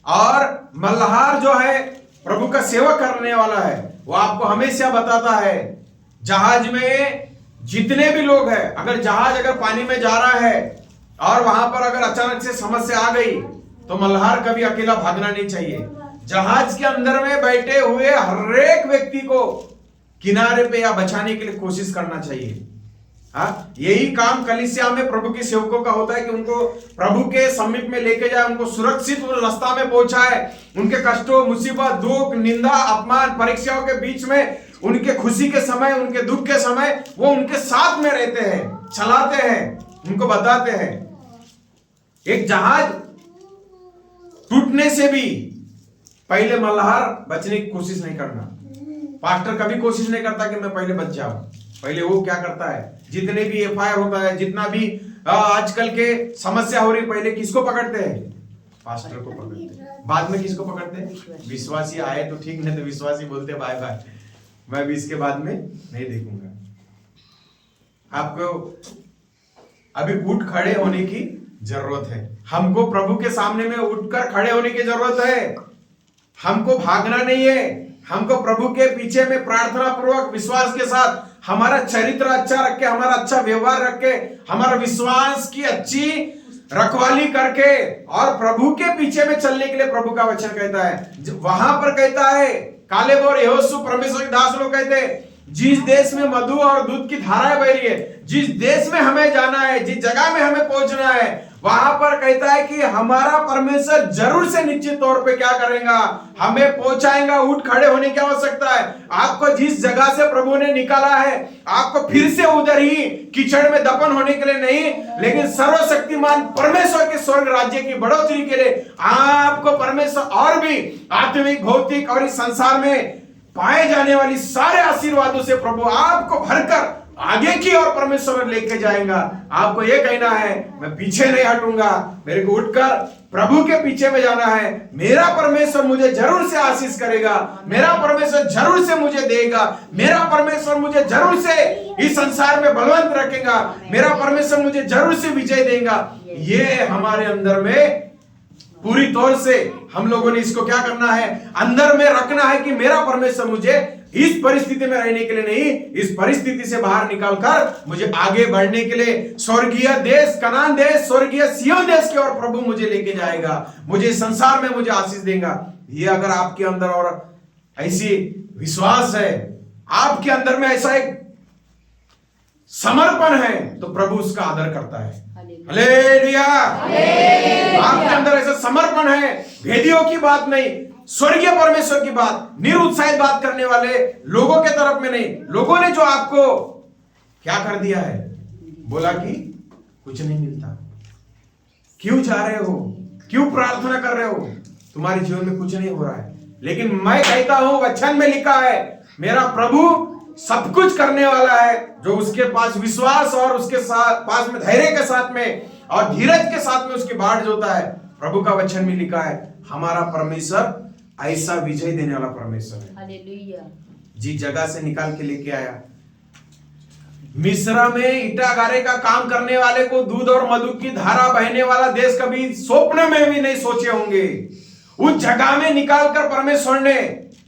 और मल्हार जो है प्रभु का सेवा करने वाला है, वो आपको हमेशा बताता है जहाज में जितने भी लोग हैं, अगर जहाज अगर पानी में जा रहा है और वहां पर अगर अचानक से समस्या आ गई तो मल्हार कभी अकेला भागना नहीं चाहिए। जहाज के अंदर में बैठे हुए हर एक व्यक्ति को किनारे पे या बचाने के लिए कोशिश करना चाहिए। हाँ, यही काम कलीसिया में प्रभु के सेवकों का होता है कि उनको प्रभु के समीप में लेके जाए, उनको सुरक्षित रास्ता में पहुंचाए, उनके कष्टों, मुसीबत, दुख, निंदा, अपमान, परीक्षाओं के बीच में, उनके खुशी के समय, उनके दुख के समय वो उनके साथ में रहते हैं, चलाते हैं, उनको बताते हैं। एक जहाज टूटने से भी पहले मल्हार बचने की कोशिश नहीं करना। पास्टर कभी कोशिश नहीं करता कि मैं पहले बच जाऊं। पहले वो क्या करता है, जितने भी एफआईआर होता है, जितना भी आजकल के समस्या हो रही, पहले किसको पकड़ते हैं, पास्टर को पकड़ते हैं। बाद में किसको पकड़ते हैं, विश्वासी आए तो ठीक, नहीं तो विश्वासी बोलते बाय बाय, मैं भी इसके बाद में नहीं देखूंगा। आपको अभी उठ खड़े होने की जरूरत है। हमको प्रभु के सामने में उठकर खड़े होने की जरूरत है। हमको भागना नहीं है, हमको प्रभु के पीछे में प्रार्थना पूर्वक विश्वास के साथ हमारा चरित्र अच्छा रख के, हमारा अच्छा व्यवहार रख के, हमारा विश्वास की अच्छी रखवाली करके और प्रभु के पीछे में चलने के लिए प्रभु का वचन कहता है। वहां पर कहता है, कालेब और यहोशू परमेश्वर के दास लोग कहते हैं, जिस देश में मधु और दूध की धाराएं बह रही है, जिस देश में हमें जाना है, जिस जगह में हमें पहुंचना है, वहां पर कहता है कि हमारा परमेश्वर जरूर से निश्चित तौर पे क्या करेगा, हमें पहुंचाएगा। उठ खड़े होने की आवश्यकता है। आपको जिस जगह से प्रभु ने निकाला है, आपको फिर से उधर ही कीचड़ में दफन होने के लिए नहीं, लेकिन सर्वशक्तिमान परमेश्वर के स्वर्ग राज्य की बढ़ोतरी के लिए आपको परमेश्वर और भी आत्मिक, भौतिक और इस संसार में पाए जाने वाली सारे आशीर्वादों से प्रभु आपको भरकर आगे की ओर परमेश्वर लेके जाएगा। आपको ये कहना है, मैं पीछे नहीं हटूंगा, मेरे को उठकर प्रभु के पीछे में जाना है। मेरा परमेश्वर मुझे जरूर से आशीष करेगा, मेरा परमेश्वर जरूर से मुझे देगा, मेरा परमेश्वर मुझे जरूर से इस संसार में बलवंत रखेगा, मेरा परमेश्वर मुझे जरूर से विजय देगा। ये हमारे अंदर में पूरी तौर से हम लोगों ने इसको क्या करना है, अंदर में रखना है कि मेरा परमेश्वर मुझे इस परिस्थिति में रहने के लिए नहीं, इस परिस्थिति से बाहर निकालकर मुझे आगे बढ़ने के लिए स्वर्गीय देश, कनान देश, स्वर्गीय सिय्योन देश की ओर प्रभु मुझे लेके जाएगा, मुझे संसार में मुझे आशीष देगा। ये अगर आपके अंदर और ऐसी विश्वास है, आपके अंदर में ऐसा एक समर्पण है तो प्रभु उसका आदर करता है। हालेलुया। आपके अंदर ऐसा समर्पण है, भेदियों की बात नहीं, स्वर्गीय परमेश्वर की बात, निरुत्साहित बात करने वाले लोगों के तरफ में नहीं। लोगों ने जो आपको क्या कर दिया है, बोला कि कुछ नहीं मिलता, क्यों जा रहे हो, क्यों प्रार्थना कर रहे हो, तुम्हारे जीवन में कुछ नहीं हो रहा है। लेकिन मैं कहता हूं, वचन में लिखा है, मेरा प्रभु सब कुछ करने वाला है। जो उसके पास विश्वास और उसके साथ पास में धैर्य के साथ में और धीरज के साथ में उसकी बाढ़ जोता है, प्रभु का वचन में लिखा है, हमारा परमेश्वर ऐसा विजय देने वाला परमेश्वर है। हालेलुया। जिस जगह से निकाल के लेके आया, मिस्र में ईटा गारे का काम करने वाले को दूध और मधु की धारा बहने वाला देश कभी स्वप्न में भी नहीं सोचे होंगे। उस जगह में निकालकर परमेश्वर ने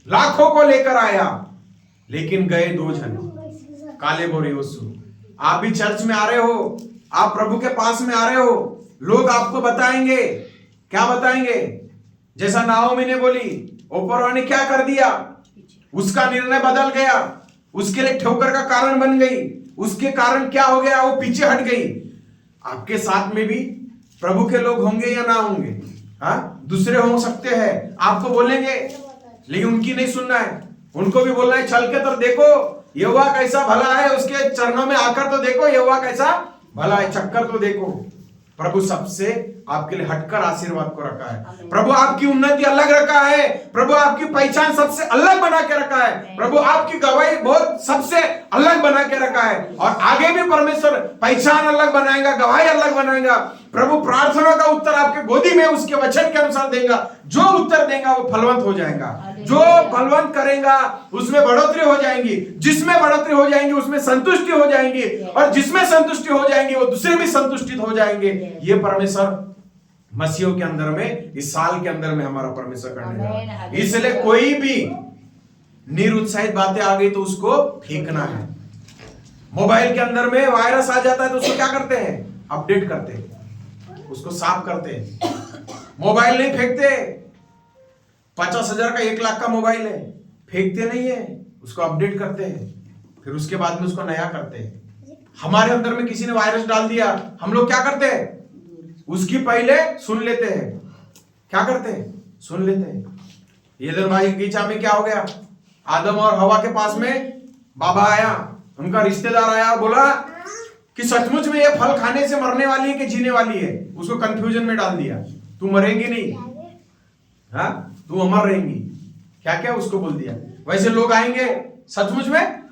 लाखों को लेकर आया, लेकिन गए 2 जन, कालेब और योशू। आप भी चर्च में आ रहे हो, आप प्रभु के पास में आ रहे हो, लोग आपको बताएंगे, क्या बताएंगे, जैसा नाओमी ने बोली, ओपरा ने क्या कर दिया, उसका निर्णय बदल गया, उसके लिए ठोकर का कारण बन गई, उसके कारण क्या हो गया, वो पीछे हट गई। आपके साथ में भी प्रभु के लोग होंगे या ना होंगे? हाँ, दूसरे हो सकते हैं, आपको बोलेंगे, लेकिन उनकी नहीं सुनना है। उनको भी बोलना है, चल के तो देखो यहोवा कैसा भला है, उसके चरणों में आकर तो देखो यहोवा कैसा भला है, चक्कर तो देखो। प्रभु सबसे आपके लिए हटकर आशीर्वाद को रखा है। प्रभु आपकी उन्नति अलग रखा है, प्रभु आपकी पहचान सबसे अलग बना के रखा है, प्रभु आपकी गवाही बहुत सबसे अलग बना के रखा है। और आगे भी परमेश्वर पहचान अलग बनाएगा, गवाही अलग बनाएगा। प्रभु प्रार्थना का उत्तर आपके गोदी में उसके वचन के अनुसार देगा। जो उत्तर देगा वो फलवंत हो जाएगा, जो फलवंत करेगा उसमें बढ़ोतरी हो जाएंगी, जिसमें बढ़ोतरी हो जाएंगी उसमें संतुष्टि हो जाएंगी, और जिसमें संतुष्टि हो जाएंगी वो दूसरे भी संतुष्टित हो जाएंगे। ये परमेश्वर मसीहों के अंदर में, इस साल के अंदर में हमारा परमेश्वर करने वाला। इसलिए कोई भी निरुत्साहित बातें आ गई तो उसको फेंकना है। मोबाइल के अंदर में वायरस आ जाता है तो उसको क्या करते हैं, अपडेट करते हैं, उसको साफ करते हैं। मोबाइल नहीं फेंकते, 50,000 का 1 लाख का मोबाइल है, फेंकते नहीं है, उसको अपडेट करते हैं, फिर उसके बाद में उसको नया करते हैं। हमारे अंदर में किसी ने वायरस डाल दिया, हम लोग क्या करते हैं, उसकी पहले सुन लेते हैं। क्या करते हैं, सुन लेते हैं। ईदन बागीचा में क्या हो गया, आदम और हवा के पास में बाबा आया, उनका रिश्तेदार आया, बोला कि सचमुच में ये फल खाने से मरने वाली है कि जीने वाली है। उसको कंफ्यूजन में डाल दिया, तू मरेंगी नहीं, हाँ तू अमर रहेंगी, क्या क्या उसको बोल दिया। वैसे लोग आएंगे, सचमुच में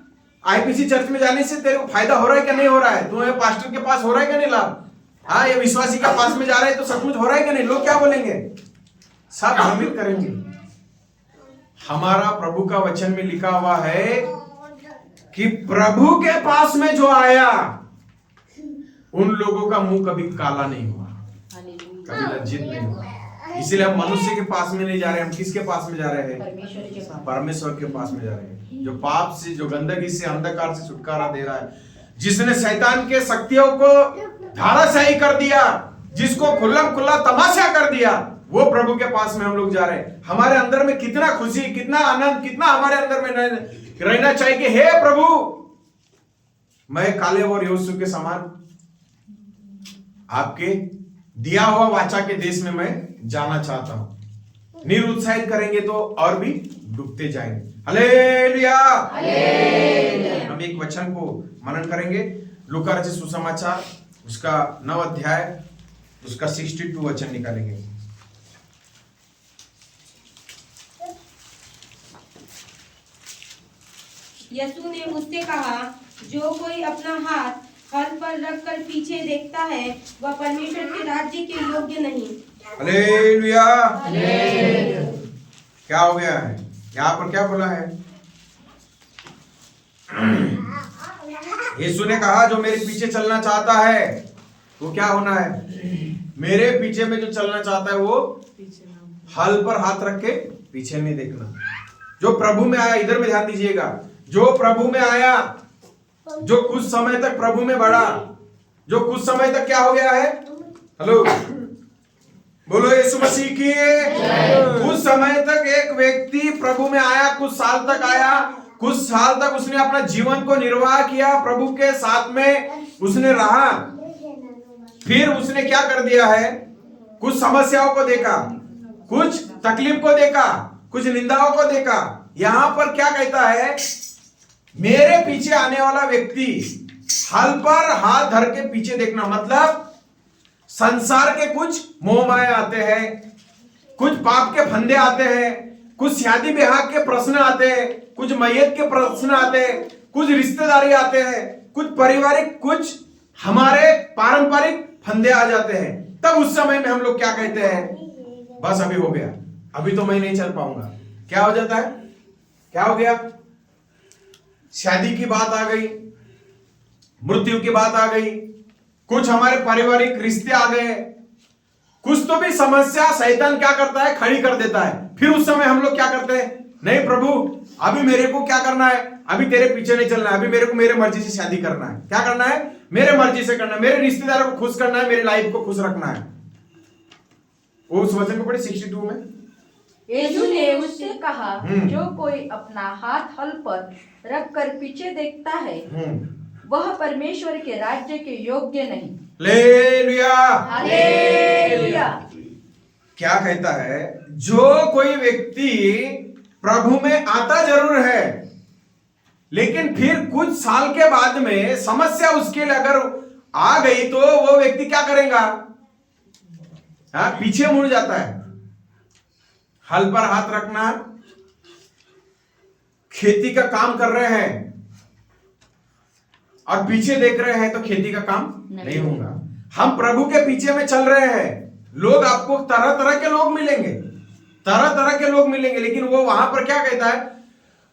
आईपीसी चर्च में जाने से तेरे को फायदा हो रहा है क्या नहीं हो रहा है, तुम्हें पास्टर के पास हो रहा है क्या नहीं लाभ, हाँ ये विश्वासी का पास में जा रहे हैं तो सचमुच हो रहा है क्या नहीं। लोग क्या बोलेंगे, सब भ्रमित करेंगे। हमारा प्रभु का वचन में लिखा हुआ है कि प्रभु के पास में जो आया उन लोगों का मुंह कभी काला नहीं हुआ, कभी लज्जित नहीं हुआ। इसीलिए हम मनुष्य के पास में नहीं जा रहे, हम किसके पास में जा रहे हैं, परमेश्वर के पास में जा रहे हैं, जो पाप से, जो गंदगी से, अंधकार से छुटकारा दे रहा है, जिसने शैतान के शक्तियों को धाराशाही कर दिया, जिसको खुल्लम खुल्ला तमाशा कर दिया, वो प्रभु के पास में हम लोग जा रहे हैं। हमारे अंदर में कितना खुशी, कितना आनंद, कितना हमारे अंदर में रहना चाहिए कि हे प्रभु, मैं कालेब और योशू के समान आपके दिया हुआ वाचा के देश में मैं जाना चाहता हूं। निरुत्साहित करेंगे तो और भी डूबते जाएंगे। हालेलुया। हम एक वचन को मनन करेंगे, लूका रचित सुसमाचार उसका 9 अध्याय उसका 62 वचन निकालेंगे। यीशु ने उससे कहा, जो कोई अपना हाथ हल पर रखकर पीछे देखता है वह परमेश्वर के राज्य के योग्य नहीं। हालेलुया। क्या हो गया है यहाँ पर, क्या बोला है, यीशु ने कहा जो मेरे पीछे चलना चाहता है वो क्या होना है, मेरे पीछे में जो चलना चाहता है वो हल पर हाथ रख के पीछे नहीं देखना। जो प्रभु में आया, इधर में ध्यान दीजिएगा, जो प्रभु में आया, जो कुछ समय तक प्रभु में बढ़ा, जो कुछ समय तक क्या हो गया है, हेलो बोलो यीशु मसीह की। कुछ समय तक एक व्यक्ति प्रभु में आया, कुछ साल तक आया, कुछ साल तक उसने अपना जीवन को निर्वाह किया, प्रभु के साथ में उसने रहा। फिर उसने क्या कर दिया है, कुछ समस्याओं को देखा, कुछ तकलीफ को देखा, कुछ निंदाओं को देखा। यहां पर क्या कहता है, मेरे पीछे आने वाला व्यक्ति हल पर हाथ धर के पीछे देखना, मतलब संसार के कुछ मोह माया आते हैं, कुछ पाप के फंदे आते हैं, कुछ शादी ब्याह के प्रश्न आते हैं, कुछ मैयत के प्रश्न आते हैं, कुछ रिश्तेदारी आते हैं, कुछ पारिवारिक, कुछ हमारे पारंपरिक फंदे आ जाते हैं। तब उस समय में हम लोग क्या कहते हैं, बस अभी हो गया, अभी तो मैं नहीं चल पाऊंगा। क्या हो जाता है, क्या हो गया, शादी की बात आ गई, मृत्यु की बात आ गई, कुछ हमारे पारिवारिक रिश्ते आ गए, कुछ तो भी समस्या शैतान क्या करता है, खड़ी कर देता है। फिर उस समय हम लोग क्या करते हैं, नहीं प्रभु अभी मेरे को क्या करना है, अभी तेरे पीछे नहीं चलना है, अभी मेरे को मेरे मर्जी से शादी करना है। क्या करना है, मेरे मर्जी से करना है, मेरे रिश्तेदारों को खुश करना है, मेरी लाइफ को खुश रखना है। वो उस वचन में पढ़े 62 में, यीशु ने उससे कहा, जो कोई अपना हाथ हल पर रखकर पीछे देखता है वह परमेश्वर के राज्य के योग्य नहीं। Hallelujah, hallelujah. क्या कहता है, जो कोई व्यक्ति प्रभु में आता जरूर है, लेकिन फिर कुछ साल के बाद में समस्या उसके लिए अगर आ गई तो वो व्यक्ति क्या करेगा, पीछे मुड़ जाता है। हल पर हाथ रखना, खेती का काम कर रहे हैं और पीछे देख रहे हैं तो खेती का काम नहीं होगा। हम प्रभु के पीछे में चल रहे हैं, लोग आपको तरह तरह के लोग मिलेंगे, तरह तरह के लोग मिलेंगे, लेकिन वो वहां पर क्या कहता है,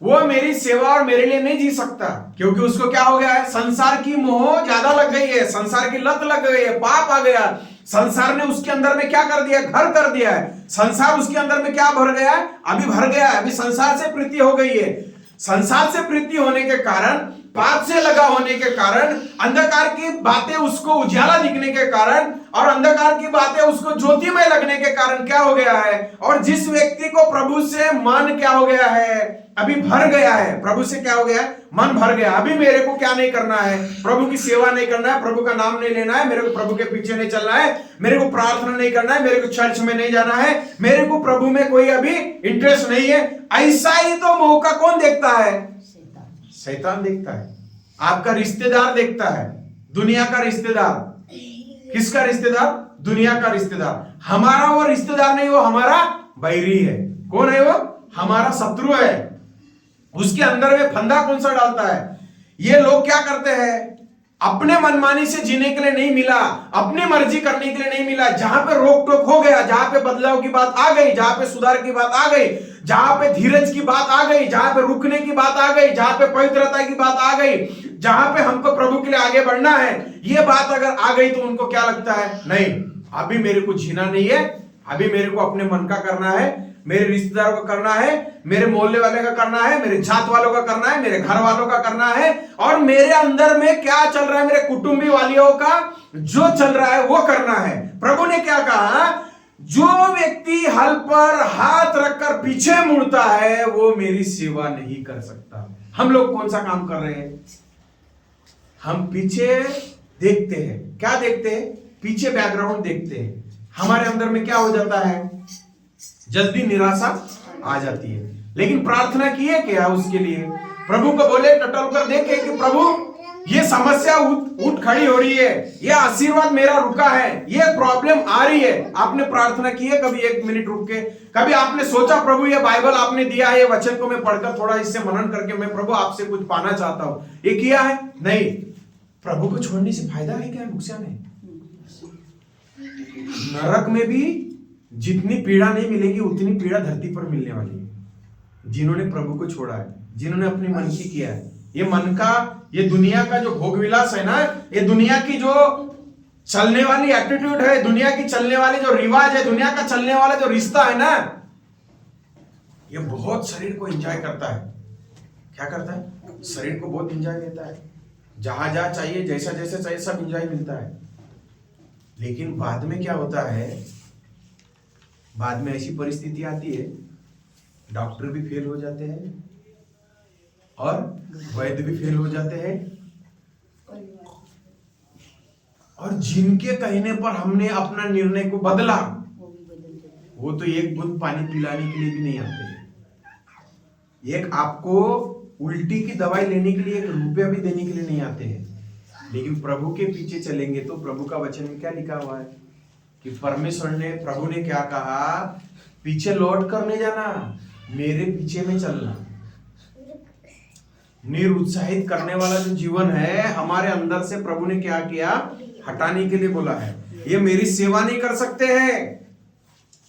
वो मेरी सेवा और मेरे लिए नहीं जी सकता, क्योंकि उसको क्या हो गया है, संसार की मोह ज्यादा लग गई है, संसार की लत लग गई है, पाप आ गया, संसार ने उसके अंदर में क्या कर दिया, घर कर दिया है। संसार उसके अंदर में क्या भर गया है, अभी भर गया है, अभी संसार से प्रीति हो गई है। संसार से प्रीति होने के कारण, पाप से लगा होने के कारण, अंधकार की बातें उसको उजाला दिखने के कारण और अंधकार की बातें उसको ज्योतिमय लगने के कारण क्या हो गया है, और जिस व्यक्ति को प्रभु से मन क्या हो गया है, अभी भर गया है, प्रभु से क्या हो गया है, मन भर गया। अभी मेरे को क्या नहीं करना है, प्रभु की सेवा नहीं करना है, प्रभु का नाम नहीं लेना है, मेरे को प्रभु के पीछे नहीं चलना है, मेरे को प्रार्थना नहीं करना है, मेरे को चर्च में नहीं जाना है, मेरे को प्रभु में कोई अभी इंटरेस्ट नहीं है। ऐसा ही तो मौका कौन देखता है, शैतान देखता है, आपका रिश्तेदार देखता है, दुनिया का रिश्तेदार। किसका रिश्तेदार, दुनिया का रिश्तेदार। हमारा वो रिश्तेदार नहीं, वो हमारा बैरी है। कौन है वो, हमारा शत्रु है। उसके अंदर में फंदा कौन सा डालता है। ये लोग क्या करते हैं, अपने मनमानी से जीने के लिए नहीं मिला, अपनी मर्जी करने के लिए नहीं मिला। जहां पे रोक टोक हो गया, जहां पे बदलाव की बात आ गई, जहां पे सुधार की बात आ गई, जहां पे धीरज की बात आ गई, जहां पे रुकने की बात आ गई, जहां पे पवित्रता की बात आ गई, जहां पे हमको प्रभु के लिए आगे बढ़ना है, ये बात अगर आ गई तो उनको क्या लगता है, नहीं अभी मेरे को जीना नहीं है, अभी मेरे को अपने मन का करना है, मेरे रिश्तेदारों का करना है, मेरे मोहल्ले वाले का करना है, मेरे जात वालों का करना है, मेरे घर वालों का करना है, और मेरे अंदर में क्या चल रहा है, मेरे कुटुंबी वालियों का जो चल रहा है वो करना है। प्रभु ने क्या कहा, जो व्यक्ति हल पर हाथ रखकर पीछे मुड़ता है वो मेरी सेवा नहीं कर सकता। हम लोग कौन सा काम कर रहे हैं, हम पीछे देखते हैं। क्या देखते हैं, पीछे बैकग्राउंड देखते हैं। हमारे अंदर में क्या हो जाता है, जल्दी निराशा आ जाती है। लेकिन प्रार्थना की है क्या उसके लिए, प्रभु को बोले, टटोल कर देखे कि प्रभु ये समस्या उठ खड़ी हो रही है, ये आशीर्वाद मेरा रुका है, ये प्रॉब्लम आ रही है। आपने प्रार्थना की है कभी 1 मिनट रुक के, कभी आपने सोचा प्रभु ये बाइबल आपने दिया है, ये वचन को मैं पढ़कर थोड़ा इससे मनन करके मैं प्रभु आपसे कुछ पाना चाहता हूं, ये किया है? नहीं। प्रभु को छोड़ने से फायदा है क्या, नुकसान है? नरक में भी जितनी पीड़ा नहीं मिलेगी उतनी पीड़ा धरती पर मिलने वाली है जिन्होंने प्रभु को छोड़ा है, जिन्होंने अपनी मन की किया है। ये मन का, ये दुनिया का जो भोग विलास है ना, ये दुनिया की जो चलने वाली एटीट्यूड है, दुनिया की चलने वाली जो रिवाज है, दुनिया का चलने वाला जो रिश्ता है ना, ये बहुत शरीर को एंजॉय करता है। क्या करता है, शरीर को बहुत एंजॉय देता है, जहां जहां चाहिए, जैसा जैसा चाहिए सब एंजॉय मिलता है। लेकिन बाद में क्या होता है, बाद में ऐसी परिस्थिति आती है, डॉक्टर भी फेल हो जाते हैं, और वैद्य भी फेल हो जाते हैं। और जिनके कहने पर हमने अपना निर्णय को बदला, वो तो एक बूंद पानी पिलाने के लिए भी नहीं आते। एक आपको उल्टी की दवाई लेने के लिए 1 रुपया भी देने के लिए नहीं आते हैं। लेकिन प्रभु के पीछे चलेंगे तो प्रभु का वचन में क्या लिखा हुआ है कि परमेश्वर ने, प्रभु ने क्या कहा, पीछे लौट कर नहीं जाना, मेरे पीछे में चलना। निरुत्साहित करने वाला जो जीवन है हमारे अंदर से प्रभु ने क्या किया, हटाने के लिए बोला है। ये मेरी सेवा नहीं कर सकते हैं।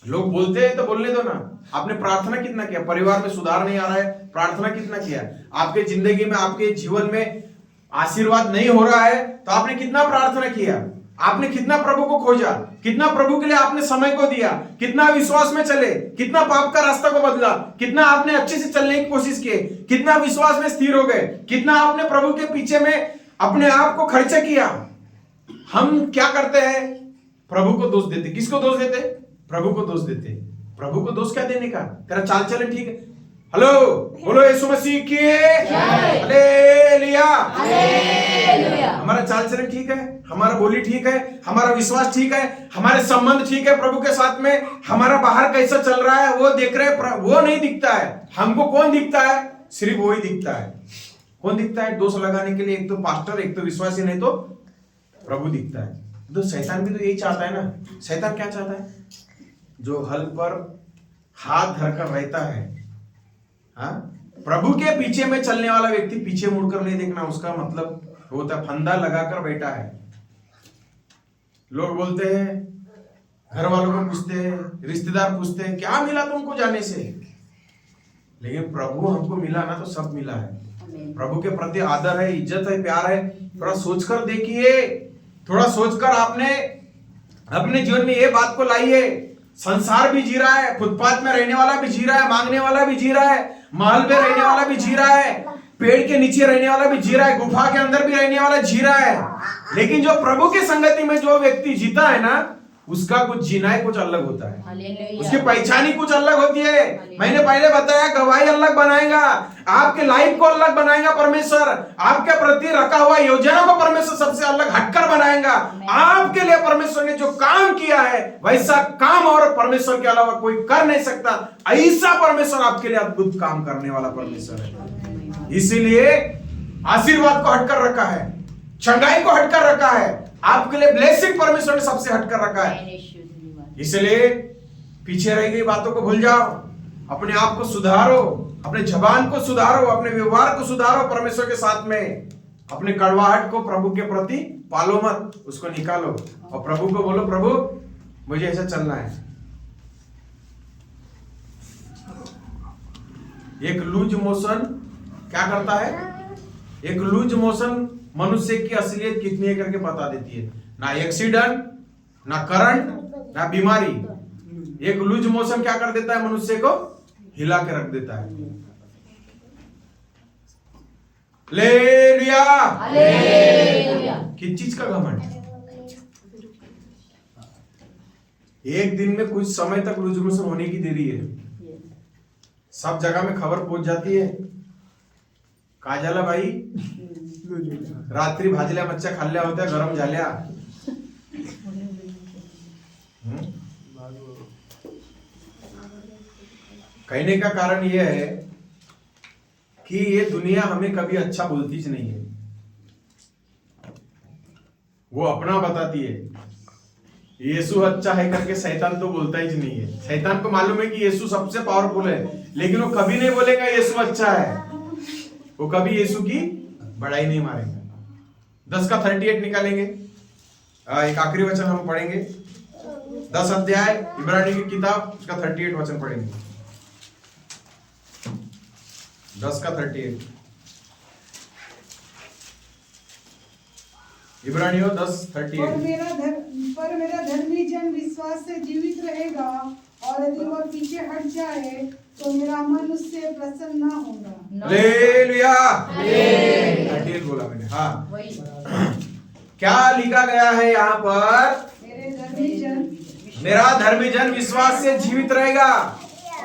लोग बोलते हैं तो बोलने दो ना। आपने प्रार्थना कितना किया, परिवार में सुधार नहीं आ रहा है, प्रार्थना कितना किया, आपके जिंदगी में, आपके जीवन में आशीर्वाद नहीं हो रहा है तो आपने कितना प्रार्थना किया, आपने कितना प्रभु को खोजा, कितना प्रभु के लिए आपने समय को दिया, कितना विश्वास में चले, कितना पाप का रास्ता को बदला, कितना आपने अच्छे से चलने की कोशिश की, कितना विश्वास में स्थिर हो गए, कितना आपने प्रभु के पीछे में अपने आप को खर्च किया। हम क्या करते हैं, प्रभु को दोष देते। किसको दोष देते? प्रभु को दोष देते। प्रभु को दोष क्या देने का, तेरा चाल चलन ठीक है। हेलो, बोलो यीशु मसीह की हालेलुया। हमारा चाल चलन ठीक है, हमारा बोली ठीक है, हमारा विश्वास ठीक है, हमारे संबंध ठीक है प्रभु के साथ में, हमारा बाहर कैसा चल रहा है वो देख रहे हैं। वो नहीं दिखता है हमको। कौन दिखता है? सिर्फ वो ही दिखता है। कौन दिखता है दोष लगाने के लिए? एक तो पास्टर, एक तो विश्वासी, नहीं तो प्रभु दिखता है। तो शैतान भी तो यही चाहता है ना। शैतान क्या चाहता है? जो हल पर हाथ धरकर रहता है, हाँ, प्रभु के पीछे में चलने वाला व्यक्ति पीछे मुड़कर नहीं देखना, उसका मतलब होता है फंदा लगाकर बैठा है। लोग बोलते हैं, घर वालों को पूछते हैं, रिश्तेदार पूछते हैं, क्या मिला तुमको जाने से? लेकिन प्रभु हमको मिला ना तो सब मिला है। प्रभु के प्रति आदर है, इज्जत है, प्यार है। थोड़ा सोचकर देखिए, थोड़ा सोचकर आपने अपने जीवन में ये बात को लाइए। संसार भी जी रहा है, फुटपाथ में रहने वाला भी जी रहा है, मांगने वाला भी जी रहा है, महल में रहने वाला भी जी रहा है, पेड़ के नीचे रहने वाला भी जी रहा है, गुफा के अंदर भी रहने वाला जी रहा है। लेकिन जो प्रभु की संगति में जो व्यक्ति जीता है ना, उसका कुछ जीना है कुछ अलग होता है, उसकी पहचान ही कुछ अलग होती है। मैंने पहले बताया, गवाही अलग बनाएगा, आपके लाइफ को अलग बनाएगा परमेश्वर, आपके प्रति रखा हुआ योजना को परमेश्वर सबसे अलग हटकर बनाएगा। आपके लिए परमेश्वर ने जो काम किया है वैसा काम और परमेश्वर के अलावा कोई कर नहीं सकता। ऐसा परमेश्वर आपके लिए अद्भुत काम करने वाला परमेश्वर है। इसीलिए आशीर्वाद को हटकर रखा है, चंगाई को हटकर रखा है, आपके लिए ब्लेसिंग परमेश्वर ने सबसे हटकर रखा है। इसलिए पीछे रह गई बातों को भूल जाओ, अपने आप को सुधारो, अपने जबान को सुधारो, अपने व्यवहार को सुधारो परमेश्वर के साथ में। अपने कड़वाहट को प्रभु के प्रति पालो मत, उसको निकालो और प्रभु को बोलो, प्रभु मुझे ऐसा चलना है। एक लूज मोशन क्या करता है? एक लूज मोशन मनुष्य की असलियत कितनी है करके बता देती है। ना एक्सीडेंट, ना करंट, ना बीमारी। एक लूज मोशन क्या कर देता है? मनुष्य को हिला के रख देता है। हालेलुया। किस चीज का घमंड? एक दिन में कुछ समय तक लूज मोशन होने की देरी है, सब जगह में खबर पहुंच जाती है। काय झाला भाई, रात्री भाजल्या मच्छ्या खाल्ल्या होत्या, गरम झाल्या। कहने का कारण यह है कि ये दुनिया हमें कभी अच्छा बोलती ही नहीं है, वो अपना बताती है। यीशु अच्छा है करके शैतान तो बोलता ही नहीं है। शैतान को मालूम है कि यीशु सबसे पावरफुल है, लेकिन वो कभी नहीं बोलेगा यीशु अच्छा है, वो कभी यीशु की बड़ाई नहीं मारेगा। 10 का 38 निकालेंगे, एक आखिरी वचन हम पढ़ेंगे, 10 अध्याय इब्रानी की किताब, उसका 38 वचन पढ़ेंगे। 10 का 38 इब्रानियों 10:38। पर मेरा धर्मी जन विश्वास से जीवित रहेगा, और यदि वह पीछे हट जाए तो मेरा मन उससे प्रसन्न न होगा। हालेलुया। 38 बोला मैंने, हाँ। क्या लिखा गया है यहाँ पर? मेरे धर्मी जन, मेरा धर्मी जन विश्वास से जीवित रहेगा,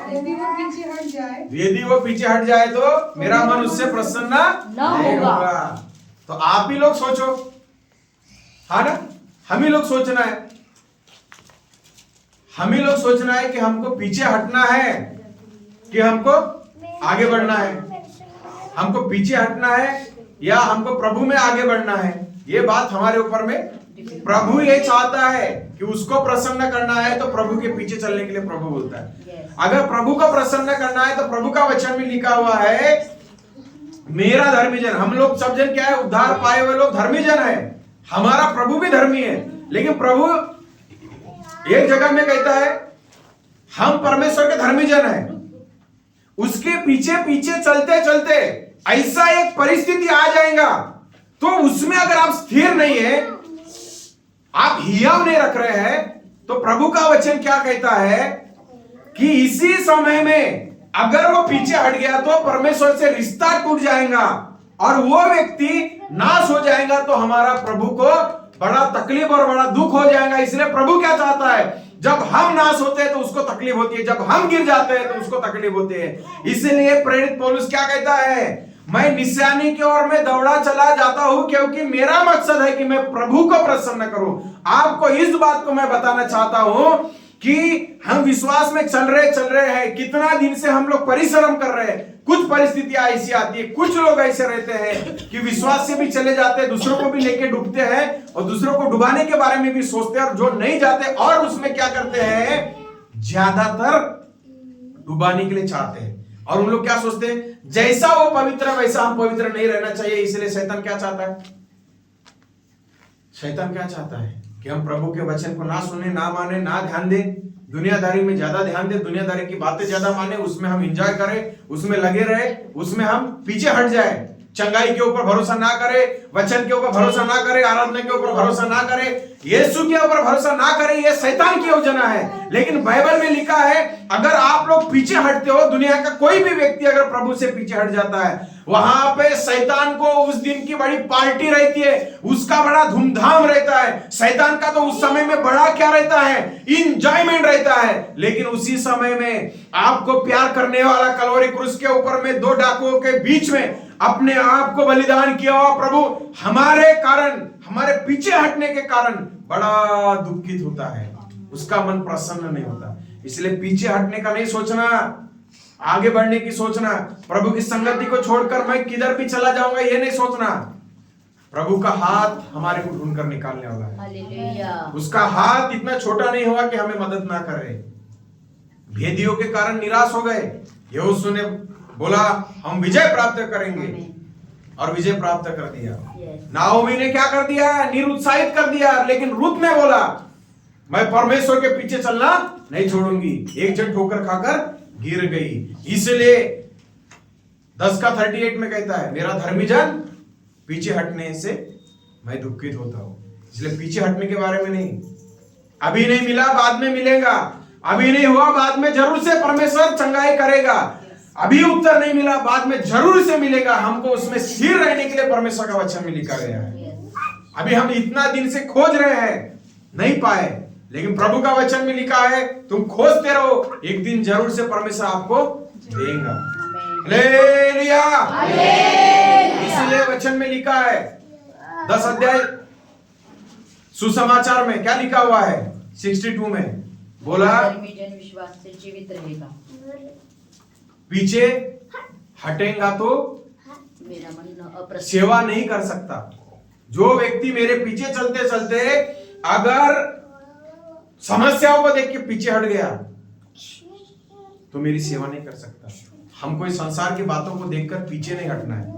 यदि वो पीछे हट जाए यदि वो पीछे हट जाए तो मेरा मन उससे प्रसन्न नहीं होगा। तो आप ही लोग सोचो, हाँ ना, हम ही लोग सोचना है, हम ही लोग सोचना है कि हमको पीछे हटना है कि हमको आगे बढ़ना है, हमको पीछे हटना है या हमको प्रभु में आगे बढ़ना है। ये बात हमारे ऊपर में, प्रभु ये चाहता है कि उसको प्रसन्न करना है तो प्रभु के पीछे चलने के लिए प्रभु बोलता है। अगर प्रभु को प्रसन्न करना है तो प्रभु का वचन में लिखा हुआ है, मेरा धर्मी जन, हम लोग सब जन क्या है, उद्धार पाए हुए लोग धर्मी जन है, हमारा प्रभु भी धर्मी है। लेकिन प्रभु एक जगह में कहता है हम परमेश्वर के धर्मी जन हैं, उसके पीछे पीछे चलते चलते ऐसा एक परिस्थिति आ जाएगा तो उसमें अगर आप स्थिर नहीं है, आप हियाव नहीं रख रहे हैं, तो प्रभु का वचन क्या कहता है कि इसी समय में अगर वो पीछे हट गया तो परमेश्वर से रिश्ता टूट जाएगा और वो व्यक्ति नाश हो जाएगा, तो हमारा प्रभु को बड़ा तकलीफ और बड़ा दुख हो जाएगा। इसलिए प्रभु क्या चाहता है, जब हम नाश होते हैं तो उसको तकलीफ होती है, जब हम गिर जाते हैं तो उसको तकलीफ होती है। इसलिए प्रेरित पौलुस क्या कहता है, मैं निशानी की ओर में दौड़ा चला जाता हूं क्योंकि मेरा मकसद है कि मैं प्रभु को प्रसन्न करूं। आपको इस बात को मैं बताना चाहता हूं कि हम विश्वास में चल रहे हैं, कितना दिन से हम लोग परिश्रम कर रहे हैं, कुछ परिस्थितियां ऐसी आती है, कुछ लोग ऐसे रहते हैं कि विश्वास से भी चले जाते हैं, दूसरों को भी लेके डूबते हैं और दूसरों को डुबाने के बारे में भी सोचते हैं, और जो नहीं जाते और उसमें क्या करते हैं, ज्यादातर डुबाने के लिए चाहते हैं। और उन लोग क्या सोचते हैं, जैसा वो पवित्र है वैसा हम पवित्र नहीं रहना चाहिए। इसलिए शैतान क्या चाहता है, शैतान क्या चाहता है कि हम प्रभु के वचन को ना सुने, ना माने, ना ध्यान दें, दुनियादारी में ज्यादा ध्यान दें, दुनियादारी की बातें ज्यादा माने, उसमें हम एंजॉय करें, उसमें लगे रहे, उसमें हम पीछे हट जाए, चंगाई के ऊपर भरोसा ना करे, वचन के ऊपर भरोसा ना करे, आराधना के ऊपर भरोसा ना करे, यीशु के ऊपर भरोसा ना करे। ये शैतान की योजना है। लेकिन बाइबल में लिखा है अगर आप लोग पीछे हटते हो, दुनिया का कोई भी व्यक्ति अगर प्रभु से पीछे हट जाता है, वहां पे शैतान को उस दिन की बड़ी पार्टी रहती है, उसका बड़ा धूमधाम रहता है। शैतान का तो उस समय में बड़ा क्या रहता है, इंजॉयमेंट रहता है। लेकिन उसी समय में आपको प्यार करने वाला कलोरी क्रूस के ऊपर में दो डाकुओं के बीच में अपने आप को बलिदान किया हुआ प्रभु हमारे कारण, हमारे पीछे हटने के कारण बड़ा दुखित होता है, उसका मन प्रसन्न नहीं होता। इसलिए पीछे हटने का नहीं सोचना, आगे बढ़ने की सोचना। प्रभु की संगति को छोड़कर मैं किधर भी चला जाऊंगा ये नहीं सोचना। प्रभु का हाथ हमारे को ढूंढ कर निकालने वाला है। हालेलुया। उसका हाथ इतना छोटा नहीं हुआ कि हमें मदद ना करे। भेदियों के कारण निराश हो गए, यहोशू ने बोला हम विजय प्राप्त करेंगे और विजय प्राप्त कर दिया। नाओमी ने क्या कर दिया, निरुत्साहित कर दिया। लेकिन रूत ने बोला मैं परमेश्वर के पीछे चलना नहीं छोड़ूंगी। एक जन ठोकर खाकर गिर गई। इसलिए 10:38 में कहता है मेरा धर्मी जन पीछे हटने से मैं दुखित होता हूं। इसलिए पीछे हटने के बारे में नहीं, अभी नहीं मिला बाद में मिलेगा, अभी नहीं हुआ बाद में जरूर से परमेश्वर चंगाई करेगा, अभी उत्तर नहीं मिला बाद में जरूर से मिलेगा। हमको उसमें स्थिर रहने के लिए परमेश्वर का वचन में लिखा गया है। अभी हम इतना दिन से खोज रहे हैं, नहीं पाए, लेकिन प्रभु का वचन में लिखा है तुम खोजते रहो, एक दिन जरूर से परमेश्वर आपको देगा। हालेलुया। इसलिए वचन में लिखा है 10 अध्याय सुसमाचार में क्या लिखा हुआ है 62 में बोला जन विश्वास से जीवित रहेगा, पीछे हटेगा तो मेरा मन सेवा नहीं कर सकता। जो व्यक्ति मेरे पीछे चलते चलते अगर समस्याओं को देख के पीछे हट गया तो मेरी सेवा नहीं कर सकता। हमको इस संसार की बातों को देखकर पीछे नहीं हटना है।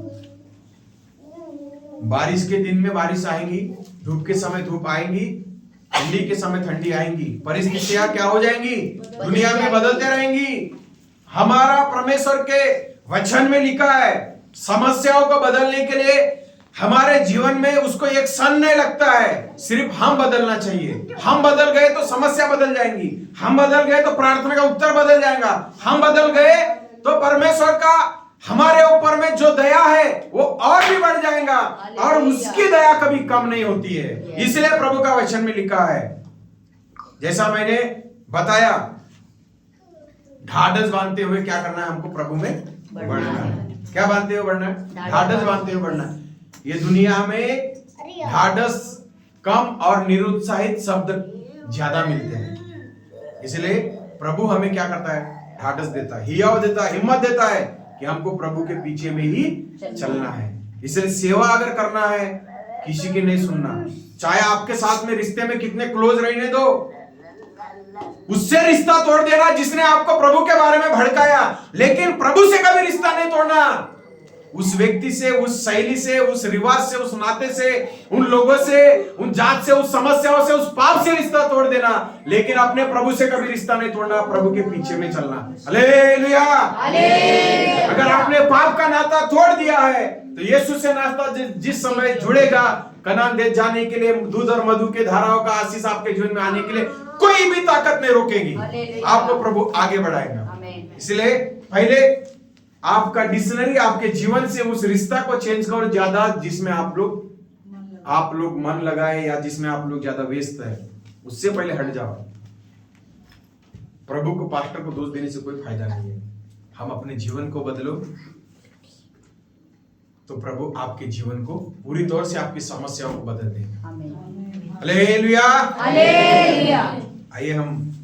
बारिश के दिन में बारिश आएंगी, धूप के समय धूप आएंगी, ठंडी के समय ठंडी आएंगी, परिस्थितियां क्या हो जाएंगी, दुनिया में बदलते रहेंगी। हमारा परमेश्वर के वचन में लिखा है समस्याओं को बदलने के लिए हमारे जीवन में उसको एक क्षण नहीं लगता है, सिर्फ हम बदलना चाहिए। हम बदल गए तो समस्या बदल जाएंगी, हम बदल गए तो प्रार्थना का उत्तर बदल जाएगा, हम बदल गए तो परमेश्वर का हमारे ऊपर में जो दया है वो और भी बढ़ जाएगा और उसकी दया कभी कम नहीं होती है। इसलिए प्रभु का वचन में लिखा है, जैसा मैंने बताया ढाढ़स बांधते हुए क्या करना है हमको? प्रभु में बढ़ना है। क्या बांधते हुए बढ़ना है? ढाढ़स बांधते हुए बढ़ना है। ये दुनिया में ढाढ़स कम और निरुत्साहित शब्द ज्यादा मिलते हैं, इसलिए प्रभु हमें क्या करता है? ढाढ़स देता है, हियाव देता है, हिम्मत देता है कि हमको प्रभु के पीछे में ही चलना है। इसलिए सेवा अगर करना है, किसी की नहीं सुनना, चाहे आपके साथ में रिश्ते में कितने क्लोज रहने दो, उससे रिश्ता तोड़ देना जिसने आपको प्रभु के बारे में भड़काया, लेकिन प्रभु से कभी रिश्ता नहीं तोड़ना। उस व्यक्ति से, उस शैली से, उस रिवाज से, उस नाते से, उन लोगों से, उन जात से, उस समस्याओं से, उस पाप से रिश्ता तोड़ देना, लेकिन अपने प्रभु से कभी रिश्ता नहीं तोड़ना, प्रभु के पीछे में चलना। हालेलुया। अगर आपने पाप का नाता तोड़ दिया है तो यीशु से नाता जिस समय जुड़ेगा, कनान देश जाने के लिए, दूध और मधु के धाराओं का आशीष आपके जीवन में आने के लिए कोई भी ताकत नहीं रोकेगी, आपको प्रभु आगे बढ़ाएगा। इसलिए पहले आपका डिक्शनरी आपके जीवन से उस रिश्ता को चेंज करो, ज्यादा जिसमें आप लोग मन लगाए या जिसमें आप लोग ज्यादा व्यस्त है, उससे पहले हट जाओ। प्रभु को, पास्टर को दोष देने से कोई फायदा नहीं है। हम अपने जीवन को बदलो तो प्रभु आपके जीवन को पूरी तौर से, आपकी समस्याओं को बदल देगा। हालेलुया। आइए हम